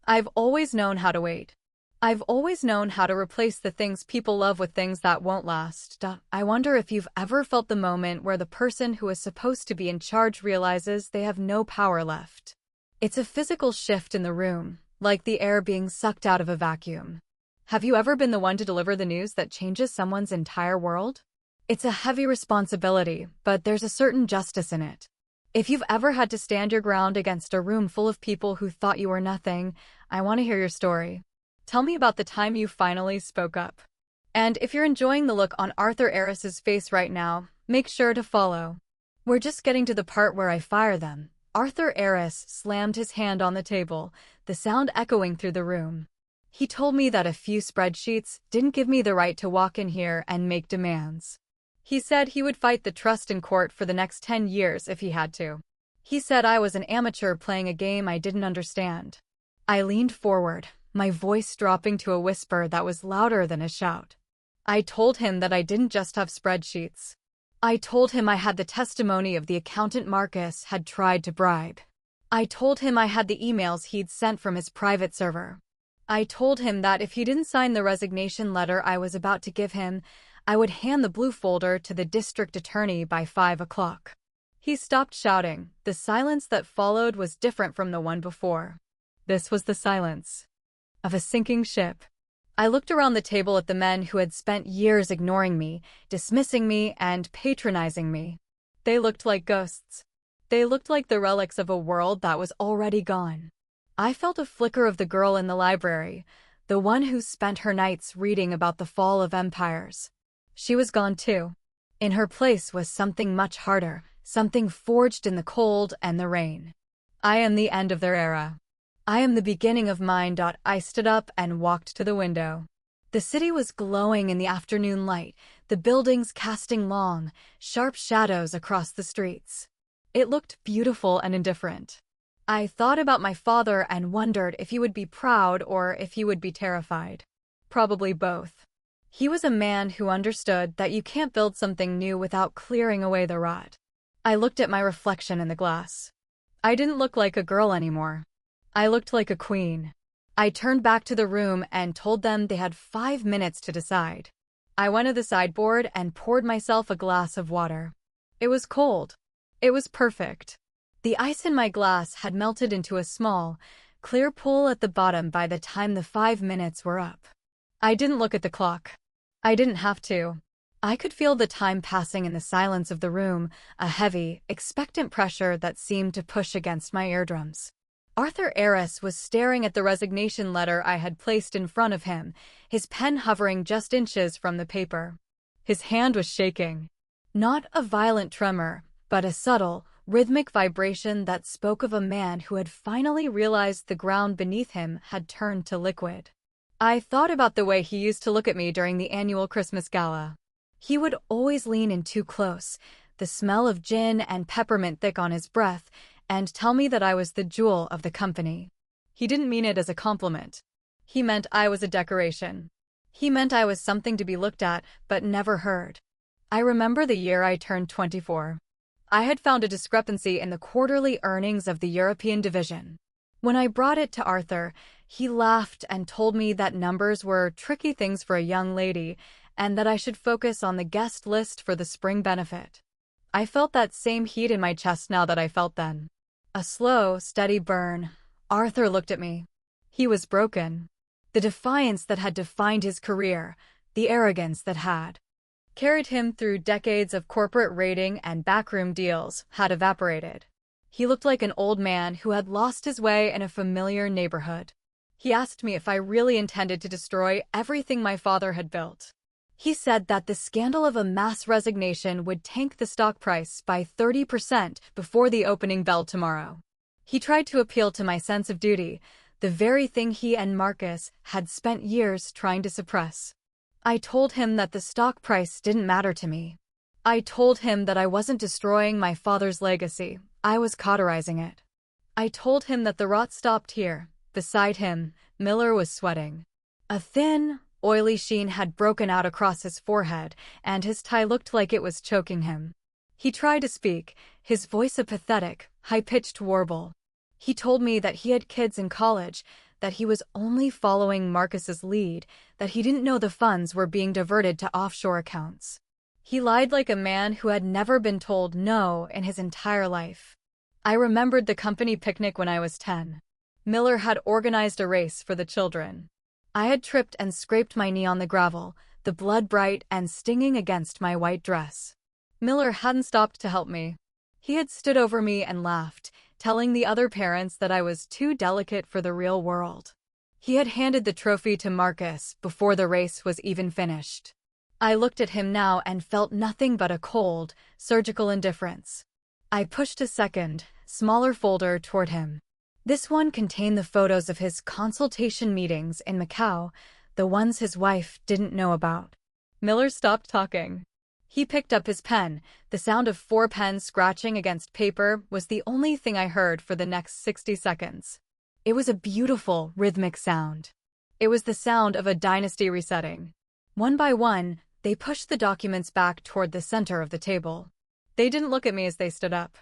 I've always known how to wait. I've always known how to replace the things people love with things that won't last. I wonder if you've ever felt the moment where the person who is supposed to be in charge realizes they have no power left. It's a physical shift in the room, like the air being sucked out of a vacuum. Have you ever been the one to deliver the news that changes someone's entire world? It's a heavy responsibility, but there's a certain justice in it. If you've ever had to stand your ground against a room full of people who thought you were nothing, I want to hear your story. Tell me about the time you finally spoke up. And if you're enjoying the look on Arthur Arris's face right now, make sure to follow. We're just getting to the part where I fire them. Arthur Arris slammed his hand on the table, the sound echoing through the room. He told me that a few spreadsheets didn't give me the right to walk in here and make demands. He said he would fight the trust in court for the next 10 years if he had to. He said I was an amateur playing a game I didn't understand. I leaned forward, my voice dropping to a whisper that was louder than a shout. I told him that I didn't just have spreadsheets. I told him I had the testimony of the accountant Marcus had tried to bribe. I told him I had the emails he'd sent from his private server. I told him that if he didn't sign the resignation letter I was about to give him, I would hand the blue folder to the district attorney by 5 o'clock. He stopped shouting. The silence that followed was different from the one before. This was the silence of a sinking ship. I looked around the table at the men who had spent years ignoring me, dismissing me, and patronizing me. They looked like ghosts. They looked like the relics of a world that was already gone. I felt a flicker of the girl in the library, the one who spent her nights reading about the fall of empires. She was gone too. In her place was something much harder, something forged in the cold and the rain. I am the end of their era. I am the beginning of mine. I stood up and walked to the window. The city was glowing in the afternoon light, the buildings casting long, sharp shadows across the streets. It looked beautiful and indifferent. I thought about my father and wondered if he would be proud or if he would be terrified. Probably both. He was a man who understood that you can't build something new without clearing away the rot. I looked at my reflection in the glass. I didn't look like a girl anymore. I looked like a queen. I turned back to the room and told them they had 5 minutes to decide. I went to the sideboard and poured myself a glass of water. It was cold. It was perfect. The ice in my glass had melted into a small, clear pool at the bottom by the time the 5 minutes were up. I didn't look at the clock. I didn't have to. I could feel the time passing in the silence of the room, a heavy, expectant pressure that seemed to push against my eardrums. Arthur Arris was staring at the resignation letter I had placed in front of him, his pen hovering just inches from the paper. His hand was shaking. Not a violent tremor, but a subtle, rhythmic vibration that spoke of a man who had finally realized the ground beneath him had turned to liquid. I thought about the way he used to look at me during the annual Christmas gala. He would always lean in too close, the smell of gin and peppermint thick on his breath, and tell me that I was the jewel of the company. He didn't mean it as a compliment. He meant I was a decoration. He meant I was something to be looked at, but never heard. I remember the year I turned 24. I had found a discrepancy in the quarterly earnings of the European division. When I brought it to Arthur, he laughed and told me that numbers were tricky things for a young lady, and that I should focus on the guest list for the spring benefit. I felt that same heat in my chest now that I felt then. A slow, steady burn. Arthur looked at me. He was broken. The defiance that had defined his career, the arrogance that had carried him through decades of corporate raiding and backroom deals, had evaporated. He looked like an old man who had lost his way in a familiar neighborhood. He asked me if I really intended to destroy everything my father had built. He said that the scandal of a mass resignation would tank the stock price by 30% before the opening bell tomorrow. He tried to appeal to my sense of duty, the very thing he and Marcus had spent years trying to suppress. I told him that the stock price didn't matter to me. I told him that I wasn't destroying my father's legacy, I was cauterizing it. I told him that the rot stopped here. Beside him, Miller was sweating. A thin, oily sheen had broken out across his forehead, and his tie looked like it was choking him. He tried to speak, his voice a pathetic, high-pitched warble. He told me that he had kids in college, that he was only following Marcus's lead, that he didn't know the funds were being diverted to offshore accounts. He lied like a man who had never been told no in his entire life. I remembered the company picnic when I was 10. Miller had organized a race for the children. I had tripped and scraped my knee on the gravel, the blood bright and stinging against my white dress. Miller hadn't stopped to help me. He had stood over me and laughed, telling the other parents that I was too delicate for the real world. He had handed the trophy to Marcus before the race was even finished. I looked at him now and felt nothing but a cold, surgical indifference. I pushed a second, smaller folder toward him. This one contained the photos of his consultation meetings in Macau, the ones his wife didn't know about. Miller stopped talking. He picked up his pen. The sound of 4 pens scratching against paper was the only thing I heard for the next 60 seconds. It was a beautiful, rhythmic sound. It was the sound of a dynasty resetting. One by one, they pushed the documents back toward the center of the table. They didn't look at me as they stood up.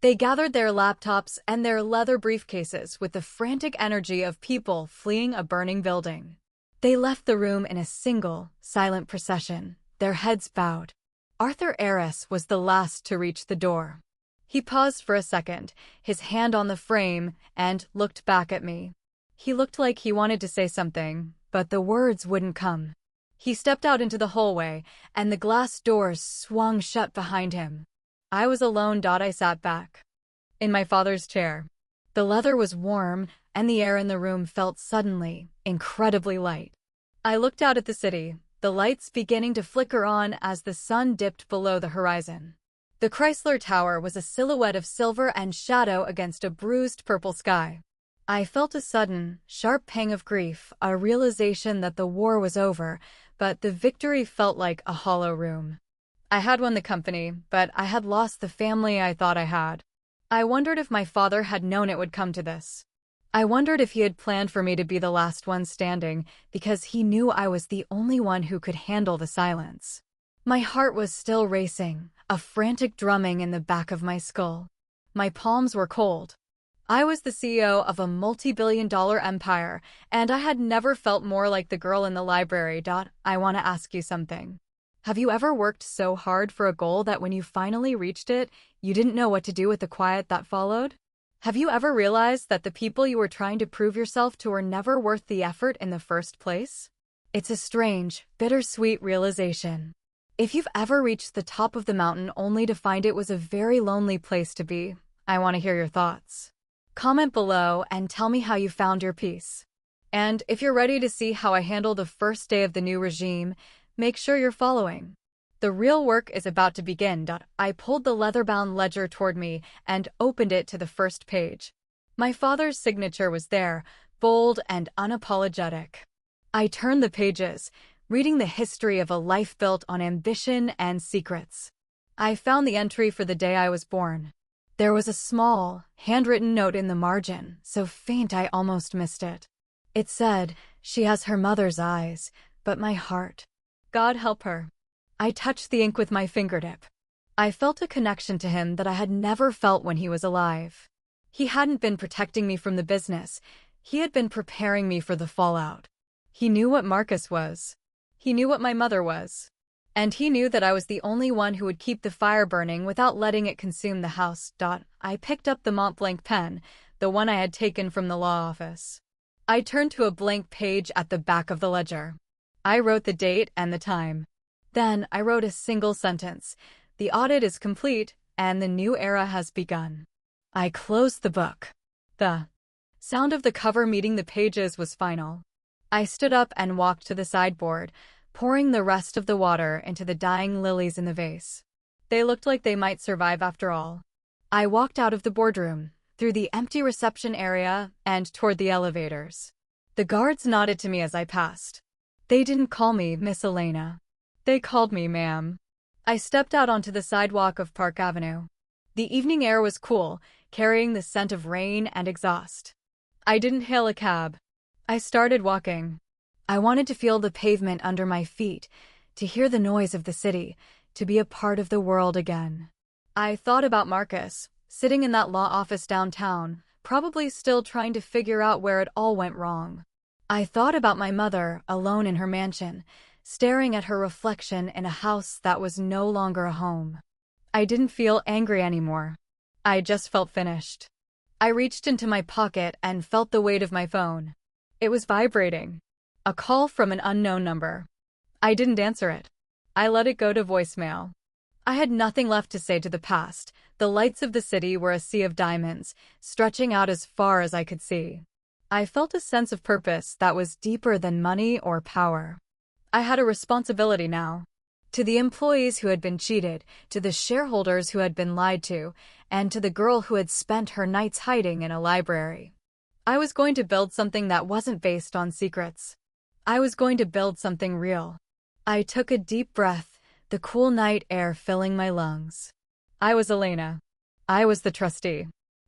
They gathered their laptops and their leather briefcases with the frantic energy of people fleeing a burning building. They left the room in a single, silent procession, their heads bowed. Arthur Arris was the last to reach the door. He paused for a second, his hand on the frame, and looked back at me. He looked like he wanted to say something, but the words wouldn't come. He stepped out into the hallway, and the glass doors swung shut behind him. I was alone. I sat back in my father's chair. The leather was warm, and the air in the room felt suddenly, incredibly light. I looked out at the city, the lights beginning to flicker on as the sun dipped below the horizon. The Chrysler Tower was a silhouette of silver and shadow against a bruised purple sky. I felt a sudden, sharp pang of grief, a realization that the war was over, but the victory felt like a hollow room. I had won the company, but I had lost the family I thought I had. I wondered if my father had known it would come to this. I wondered if he had planned for me to be the last one standing because he knew I was the only one who could handle the silence. My heart was still racing, a frantic drumming in the back of my skull. My palms were cold. I was the CEO of a multi-billion-dollar empire, and I had never felt more like the girl in the library. I want to ask you something. Have you ever worked so hard for a goal that when you finally reached it, you didn't know what to do with the quiet that followed? Have you ever realized that the people you were trying to prove yourself to were never worth the effort in the first place? It's a strange, bittersweet realization. If you've ever reached the top of the mountain only to find it was a very lonely place to be, I want to hear your thoughts. Comment below and tell me how you found your peace. And if you're ready to see how I handle the first day of the new regime, make sure you're following. The real work is about to begin. I pulled the leather-bound ledger toward me and opened it to the first page. My father's signature was there, bold and unapologetic. I turned the pages, reading the history of a life built on ambition and secrets. I found the entry for the day I was born. There was a small, handwritten note in the margin, so faint I almost missed it. It said, "She has her mother's eyes, but my heart. God help her." I touched the ink with my fingertip. I felt a connection to him that I had never felt when he was alive. He hadn't been protecting me from the business. He had been preparing me for the fallout. He knew what Marcus was. He knew what my mother was. And he knew that I was the only one who would keep the fire burning without letting it consume the house. I picked up the Mont Blanc pen, the one I had taken from the law office. I turned to a blank page at the back of the ledger. I wrote the date and the time. Then I wrote a single sentence. The audit is complete, and the new era has begun. I closed the book. The sound of the cover meeting the pages was final. I stood up and walked to the sideboard, pouring the rest of the water into the dying lilies in the vase. They looked like they might survive after all. I walked out of the boardroom, through the empty reception area, and toward the elevators. The guards nodded to me as I passed. They didn't call me Miss Elena. They called me ma'am. I stepped out onto the sidewalk of Park Avenue. The evening air was cool, carrying the scent of rain and exhaust. I didn't hail a cab. I started walking. I wanted to feel the pavement under my feet, to hear the noise of the city, to be a part of the world again. I thought about Marcus, sitting in that law office downtown, probably still trying to figure out where it all went wrong. I thought about my mother, alone in her mansion, staring at her reflection in a house that was no longer a home. I didn't feel angry anymore. I just felt finished. I reached into my pocket and felt the weight of my phone. It was vibrating. A call from an unknown number. I didn't answer it. I let it go to voicemail. I had nothing left to say to the past. The lights of the city were a sea of diamonds, stretching out as far as I could see. I felt a sense of purpose that was deeper than money or power. I had a responsibility now. To the employees who had been cheated, to the shareholders who had been lied to, and to the girl who had spent her nights hiding in a library. I was going to build something that wasn't based on secrets. I was going to build something real. I took a deep breath, the cool night air filling my lungs. I was Elena. I was the trustee.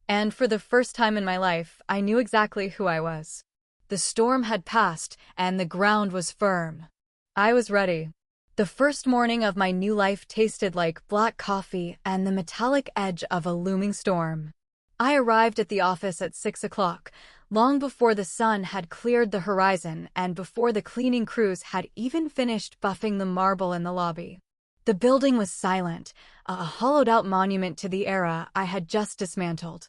And for the first time in my life, I knew exactly who I was. The storm had passed, and the ground was firm. I was ready. The first morning of my new life tasted like black coffee and the metallic edge of a looming storm. I arrived at the office at 6 o'clock, long before the sun had cleared the horizon and before the cleaning crews had even finished buffing the marble in the lobby. The building was silent, a hollowed-out monument to the era I had just dismantled.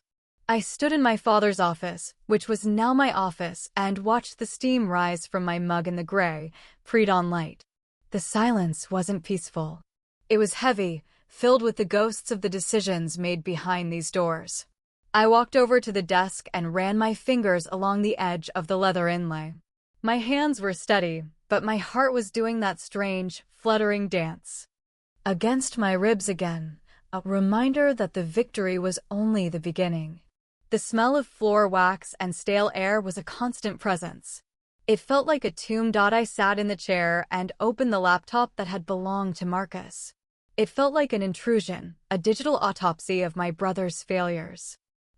I stood in my father's office, which was now my office, and watched the steam rise from my mug in the gray, pre-dawn light. The silence wasn't peaceful. It was heavy, filled with the ghosts of the decisions made behind these doors. I walked over to the desk and ran my fingers along the edge of the leather inlay. My hands were steady, but my heart was doing that strange, fluttering dance. Against my ribs again, a reminder that the victory was only the beginning. The smell of floor wax and stale air was a constant presence. It felt like a tomb. I sat in the chair and opened the laptop that had belonged to Marcus. It felt like an intrusion, a digital autopsy of my brother's failures.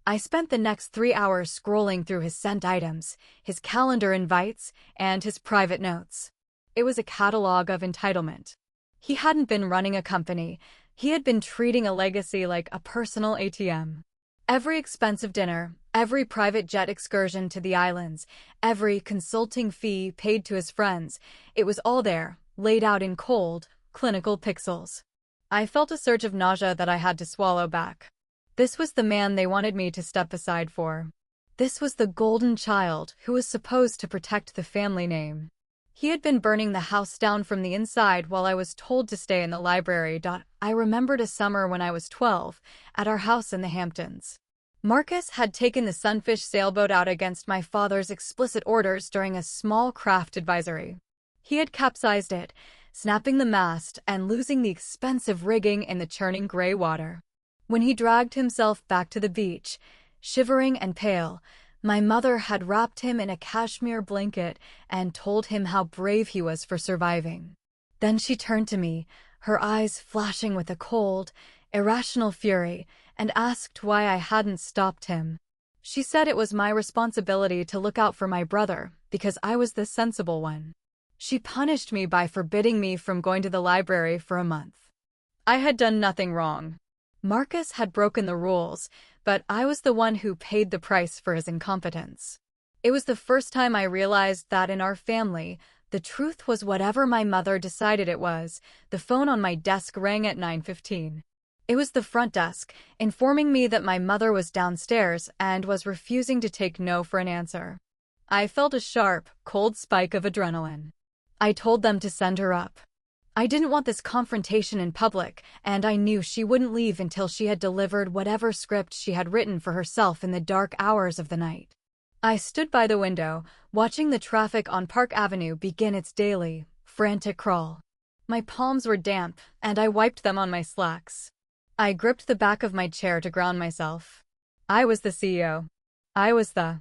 I spent the next 3 hours scrolling through his sent items, his calendar invites, and his private notes. It was a catalog of entitlement. He hadn't been running a company. He had been treating a legacy like a personal ATM. Every expensive dinner, every private jet excursion to the islands, every consulting fee paid to his friends, it was all there, laid out in cold, clinical pixels. I felt a surge of nausea that I had to swallow back. This was the man they wanted me to step aside for. This was the golden child who was supposed to protect the family name. He had been burning the house down from the inside while I was told to stay in the library. I remembered a summer when I was 12, at our house in the Hamptons. Marcus had taken the Sunfish sailboat out against my father's explicit orders during a small craft advisory. He had capsized it, snapping the mast and losing the expensive rigging in the churning gray water. When he dragged himself back to the beach, shivering and pale, my mother had wrapped him in a cashmere blanket and told him how brave he was for surviving. Then she turned to me, her eyes flashing with a cold, irrational fury, and asked why I hadn't stopped him. She said it was my responsibility to look out for my brother, because I was the sensible one. She punished me by forbidding me from going to the library for a month. I had done nothing wrong. Marcus had broken the rules, but I was the one who paid the price for his incompetence. It was the first time I realized that in our family, the truth was whatever my mother decided it was. The phone on my desk rang at 9:15. It was the front desk, informing me that my mother was downstairs and was refusing to take no for an answer. I felt a sharp, cold spike of adrenaline. I told them to send her up. I didn't want this confrontation in public, and I knew she wouldn't leave until she had delivered whatever script she had written for herself in the dark hours of the night. I stood by the window, watching the traffic on Park Avenue begin its daily, frantic crawl. My palms were damp, and I wiped them on my slacks. I gripped the back of my chair to ground myself. I was the CEO. I was the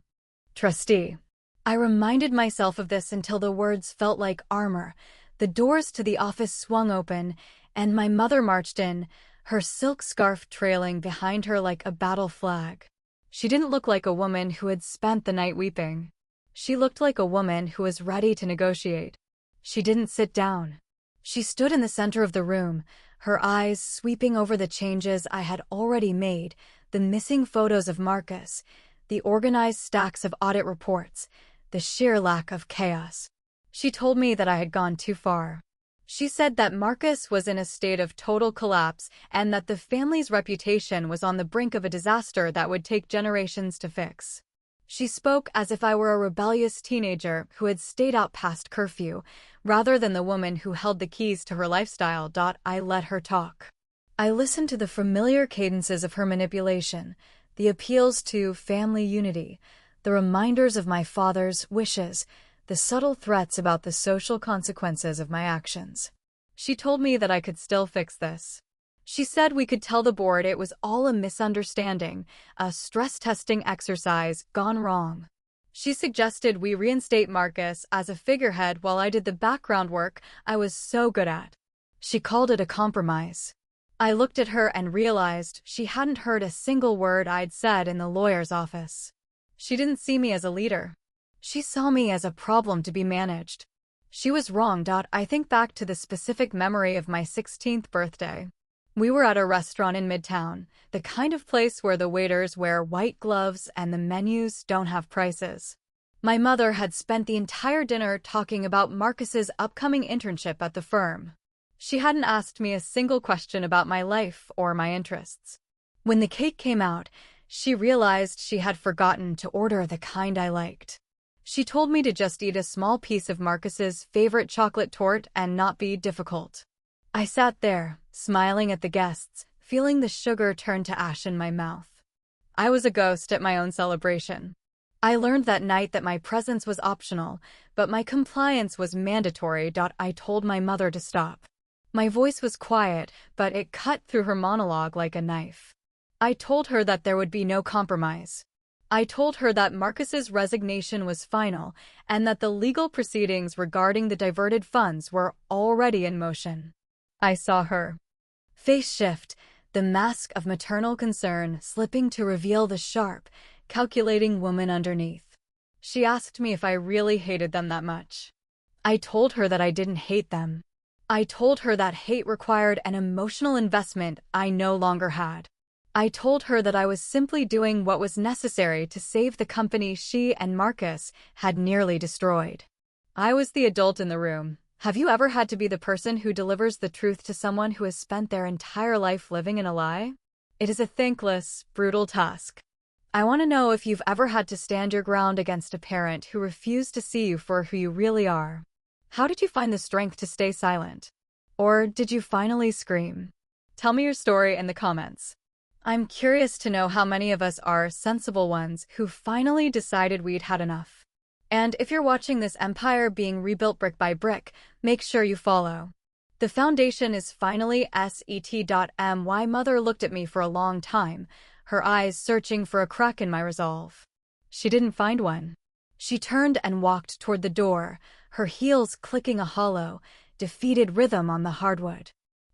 trustee. I reminded myself of this until the words felt like armor. The doors to the office swung open, and my mother marched in, her silk scarf trailing behind her like a battle flag. She didn't look like a woman who had spent the night weeping. She looked like a woman who was ready to negotiate. She didn't sit down. She stood in the center of the room, her eyes sweeping over the changes I had already made, the missing photos of Marcus, the organized stacks of audit reports, the sheer lack of chaos. She told me that I had gone too far. She said that Marcus was in a state of total collapse and that the family's reputation was on the brink of a disaster that would take generations to fix. She spoke as if I were a rebellious teenager who had stayed out past curfew, rather than the woman who held the keys to her lifestyle. I let her talk. I listened to the familiar cadences of her manipulation, the appeals to family unity, the reminders of my father's wishes, the subtle threats about the social consequences of my actions. She told me that I could still fix this. She said we could tell the board it was all a misunderstanding, a stress testing exercise gone wrong. She suggested we reinstate Marcus as a figurehead while I did the background work I was so good at. She called it a compromise. I looked at her and realized she hadn't heard a single word I'd said in the lawyer's office. She didn't see me as a leader. She saw me as a problem to be managed. She was wrong. I think back to the specific memory of my 16th birthday. We were at a restaurant in Midtown, the kind of place where the waiters wear white gloves and the menus don't have prices. My mother had spent the entire dinner talking about Marcus's upcoming internship at the firm. She hadn't asked me a single question about my life or my interests. When the cake came out, she realized she had forgotten to order the kind I liked. She told me to just eat a small piece of Marcus's favorite chocolate torte and not be difficult. I sat there, smiling at the guests, feeling the sugar turn to ash in my mouth. I was a ghost at my own celebration. I learned that night that my presence was optional, but my compliance was mandatory. I told my mother to stop. My voice was quiet, but it cut through her monologue like a knife. I told her that there would be no compromise. I told her that Marcus's resignation was final and that the legal proceedings regarding the diverted funds were already in motion. I saw her face shift, the mask of maternal concern slipping to reveal the sharp, calculating woman underneath. She asked me if I really hated them that much. I told her that I didn't hate them. I told her that hate required an emotional investment I no longer had. I told her that I was simply doing what was necessary to save the company she and Marcus had nearly destroyed. I was the adult in the room. Have you ever had to be the person who delivers the truth to someone who has spent their entire life living in a lie? It is a thankless, brutal task. I want to know if you've ever had to stand your ground against a parent who refused to see you for who you really are. How did you find the strength to stay silent? Or did you finally scream? Tell me your story in the comments. I'm curious to know how many of us are sensible ones who finally decided we'd had enough. And if you're watching this empire being rebuilt brick by brick, make sure you follow. The foundation is finally set. My mother looked at me for a long time, her eyes searching for a crack in my resolve. She didn't find one. She turned and walked toward the door, her heels clicking a hollow, defeated rhythm on the hardwood.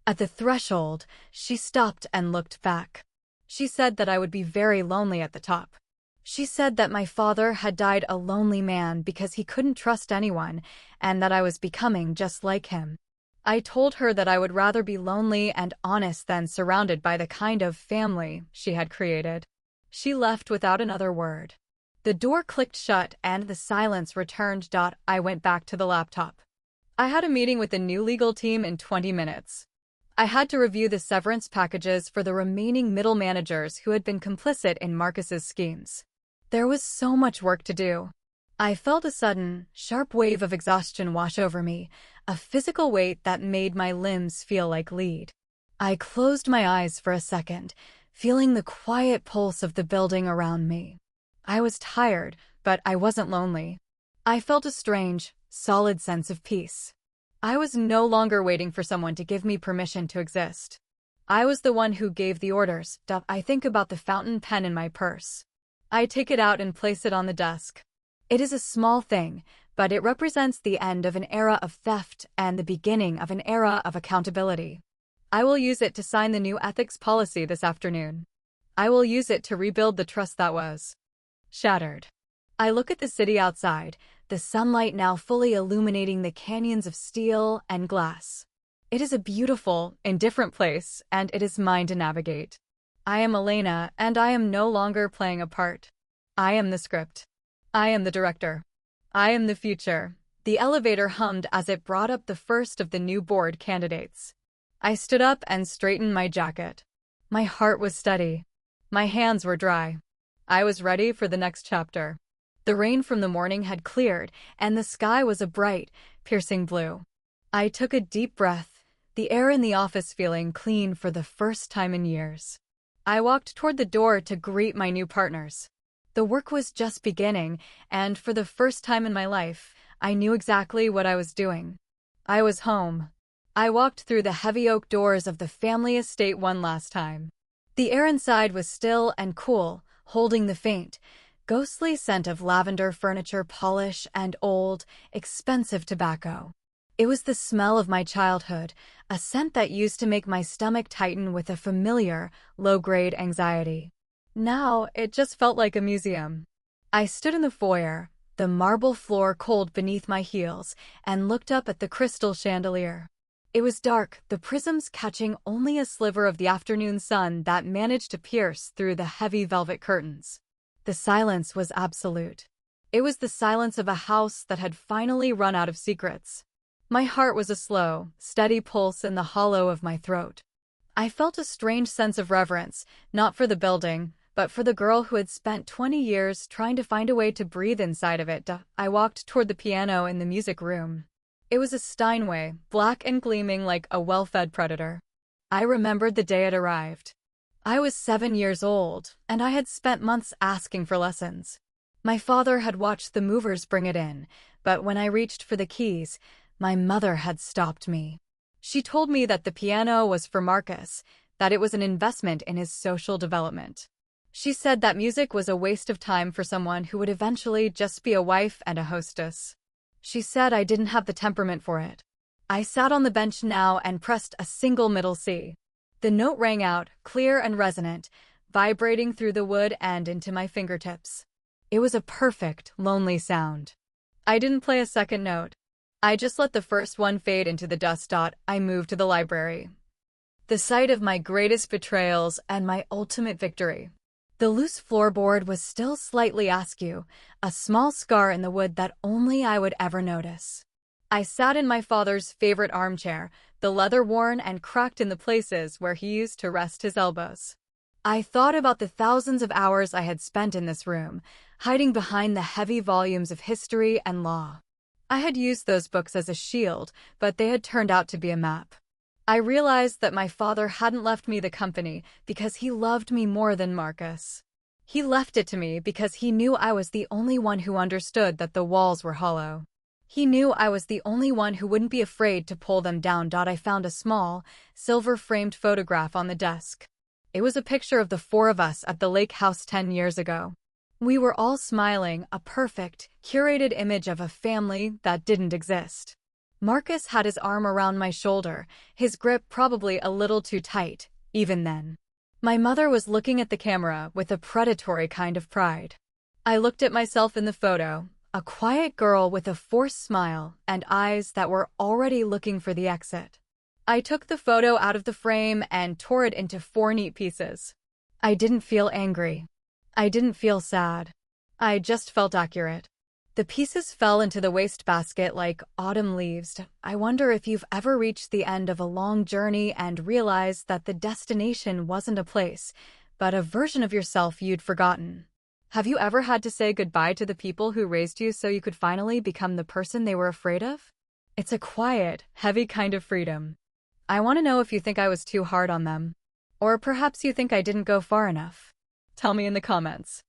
At the threshold, she stopped and looked back. She said that I would be very lonely at the top. She said that my father had died a lonely man because he couldn't trust anyone, and that I was becoming just like him. I told her that I would rather be lonely and honest than surrounded by the kind of family she had created. She left without another word. The door clicked shut and the silence returned. I went back to the laptop. I had a meeting with the new legal team in 20 minutes. I had to review the severance packages for the remaining middle managers who had been complicit in Marcus's schemes. There was so much work to do. I felt a sudden, sharp wave of exhaustion wash over me, a physical weight that made my limbs feel like lead. I closed my eyes for a second, feeling the quiet pulse of the building around me. I was tired, but I wasn't lonely. I felt a strange, solid sense of peace. I was no longer waiting for someone to give me permission to exist. I was the one who gave the orders. I think about the fountain pen in my purse. I take it out and place it on the desk. It is a small thing, but it represents the end of an era of theft and the beginning of an era of accountability. I will use it to sign the new ethics policy this afternoon. I will use it to rebuild the trust that was shattered. I look at the city outside, the sunlight now fully illuminating the canyons of steel and glass. It is a beautiful, indifferent place, and it is mine to navigate. I am Elena, and I am no longer playing a part. I am the script. I am the director. I am the future. The elevator hummed as it brought up the first of the new board candidates. I stood up and straightened my jacket. My heart was steady. My hands were dry. I was ready for the next chapter. The rain from the morning had cleared, and the sky was a bright, piercing blue. I took a deep breath, the air in the office feeling clean for the first time in years. I walked toward the door to greet my new partners. The work was just beginning, and for the first time in my life, I knew exactly what I was doing. I was home. I walked through the heavy oak doors of the family estate one last time. The air inside was still and cool, holding the faint, ghostly scent of lavender furniture polish and old, expensive tobacco. It was the smell of my childhood, a scent that used to make my stomach tighten with a familiar, low-grade anxiety. Now, it just felt like a museum. I stood in the foyer, the marble floor cold beneath my heels, and looked up at the crystal chandelier. It was dark, the prisms catching only a sliver of the afternoon sun that managed to pierce through the heavy velvet curtains. The silence was absolute. It was the silence of a house that had finally run out of secrets. My heart was a slow, steady pulse in the hollow of my throat. I felt a strange sense of reverence, not for the building, but for the girl who had spent 20 years trying to find a way to breathe inside of it. I walked toward the piano in the music room. It was a Steinway, black and gleaming like a well-fed predator. I remembered the day it arrived. I was 7 years old, and I had spent months asking for lessons. My father had watched the movers bring it in, but when I reached for the keys, my mother had stopped me. She told me that the piano was for Marcus, that it was an investment in his social development. She said that music was a waste of time for someone who would eventually just be a wife and a hostess. She said I didn't have the temperament for it. I sat on the bench now and pressed a single middle C. The note rang out, clear and resonant, vibrating through the wood and into my fingertips. It was a perfect, lonely sound. I didn't play a second note. I just let the first one fade into the dust. I moved to the library. The site of my greatest betrayals and my ultimate victory. The loose floorboard was still slightly askew, a small scar in the wood that only I would ever notice. I sat in my father's favorite armchair, the leather worn and cracked in the places where he used to rest his elbows. I thought about the thousands of hours I had spent in this room, hiding behind the heavy volumes of history and law. I had used those books as a shield, but they had turned out to be a map. I realized that my father hadn't left me the company because he loved me more than Marcus. He left it to me because he knew I was the only one who understood that the walls were hollow. He knew I was the only one who wouldn't be afraid to pull them down. I found a small, silver-framed photograph on the desk. It was a picture of the four of us at the lake house 10 years ago. We were all smiling, a perfect, curated image of a family that didn't exist. Marcus had his arm around my shoulder, his grip probably a little too tight, even then. My mother was looking at the camera with a predatory kind of pride. I looked at myself in the photo, a quiet girl with a forced smile and eyes that were already looking for the exit. I took the photo out of the frame and tore it into 4 neat pieces. I didn't feel angry. I didn't feel sad. I just felt accurate. The pieces fell into the wastebasket like autumn leaves. I wonder if you've ever reached the end of a long journey and realized that the destination wasn't a place, but a version of yourself you'd forgotten. Have you ever had to say goodbye to the people who raised you so you could finally become the person they were afraid of? It's a quiet, heavy kind of freedom. I want to know if you think I was too hard on them. Or perhaps you think I didn't go far enough. Tell me in the comments.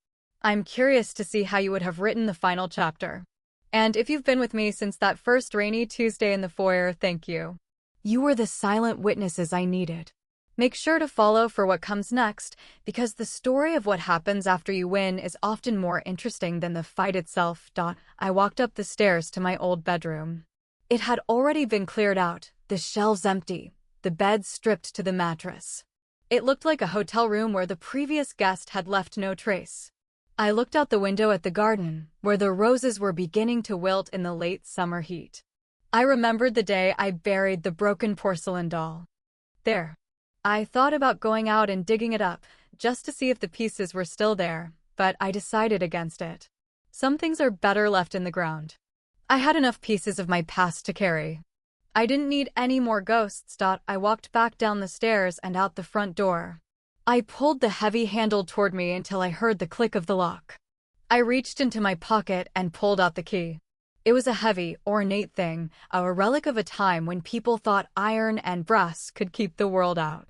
I'm curious to see how you would have written the final chapter. And if you've been with me since that first rainy Tuesday in the foyer, thank you. You were the silent witnesses I needed. Make sure to follow for what comes next, because the story of what happens after you win is often more interesting than the fight itself. I walked up the stairs to my old bedroom. It had already been cleared out, the shelves empty, the bed stripped to the mattress. It looked like a hotel room where the previous guest had left no trace. I looked out the window at the garden, where the roses were beginning to wilt in the late summer heat. I remembered the day I buried the broken porcelain doll. There. I thought about going out and digging it up, just to see if the pieces were still there, but I decided against it. Some things are better left in the ground. I had enough pieces of my past to carry. I didn't need any more ghosts. I walked back down the stairs and out the front door. I pulled the heavy handle toward me until I heard the click of the lock. I reached into my pocket and pulled out the key. It was a heavy, ornate thing, a relic of a time when people thought iron and brass could keep the world out.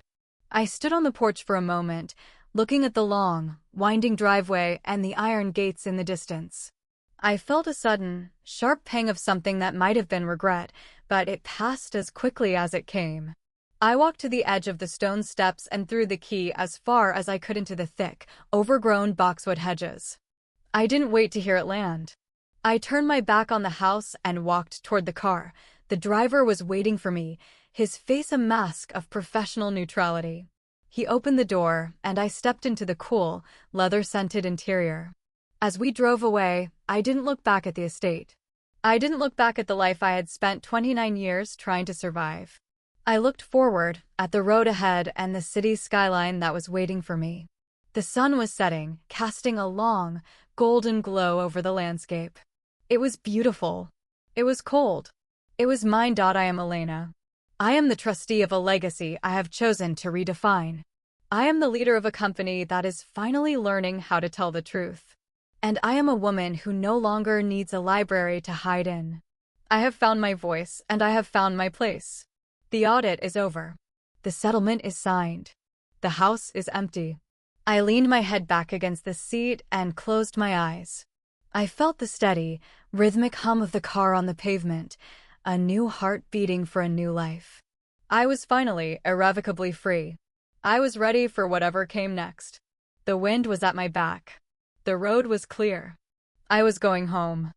I stood on the porch for a moment, looking at the long, winding driveway and the iron gates in the distance. I felt a sudden, sharp pang of something that might have been regret, but it passed as quickly as it came. I walked to the edge of the stone steps and threw the key as far as I could into the thick, overgrown boxwood hedges. I didn't wait to hear it land. I turned my back on the house and walked toward the car. The driver was waiting for me, his face a mask of professional neutrality. He opened the door, and I stepped into the cool, leather-scented interior. As we drove away, I didn't look back at the estate. I didn't look back at the life I had spent 29 years trying to survive. I looked forward, at the road ahead and the city skyline that was waiting for me. The sun was setting, casting a long, golden glow over the landscape. It was beautiful. It was cold. It was mine. I am Elena. I am the trustee of a legacy I have chosen to redefine. I am the leader of a company that is finally learning how to tell the truth. And I am a woman who no longer needs a library to hide in. I have found my voice, and I have found my place. The audit is over. The settlement is signed. The house is empty. I leaned my head back against the seat and closed my eyes. I felt the steady, rhythmic hum of the car on the pavement, a new heart beating for a new life. I was finally, irrevocably free. I was ready for whatever came next. The wind was at my back. The road was clear. I was going home.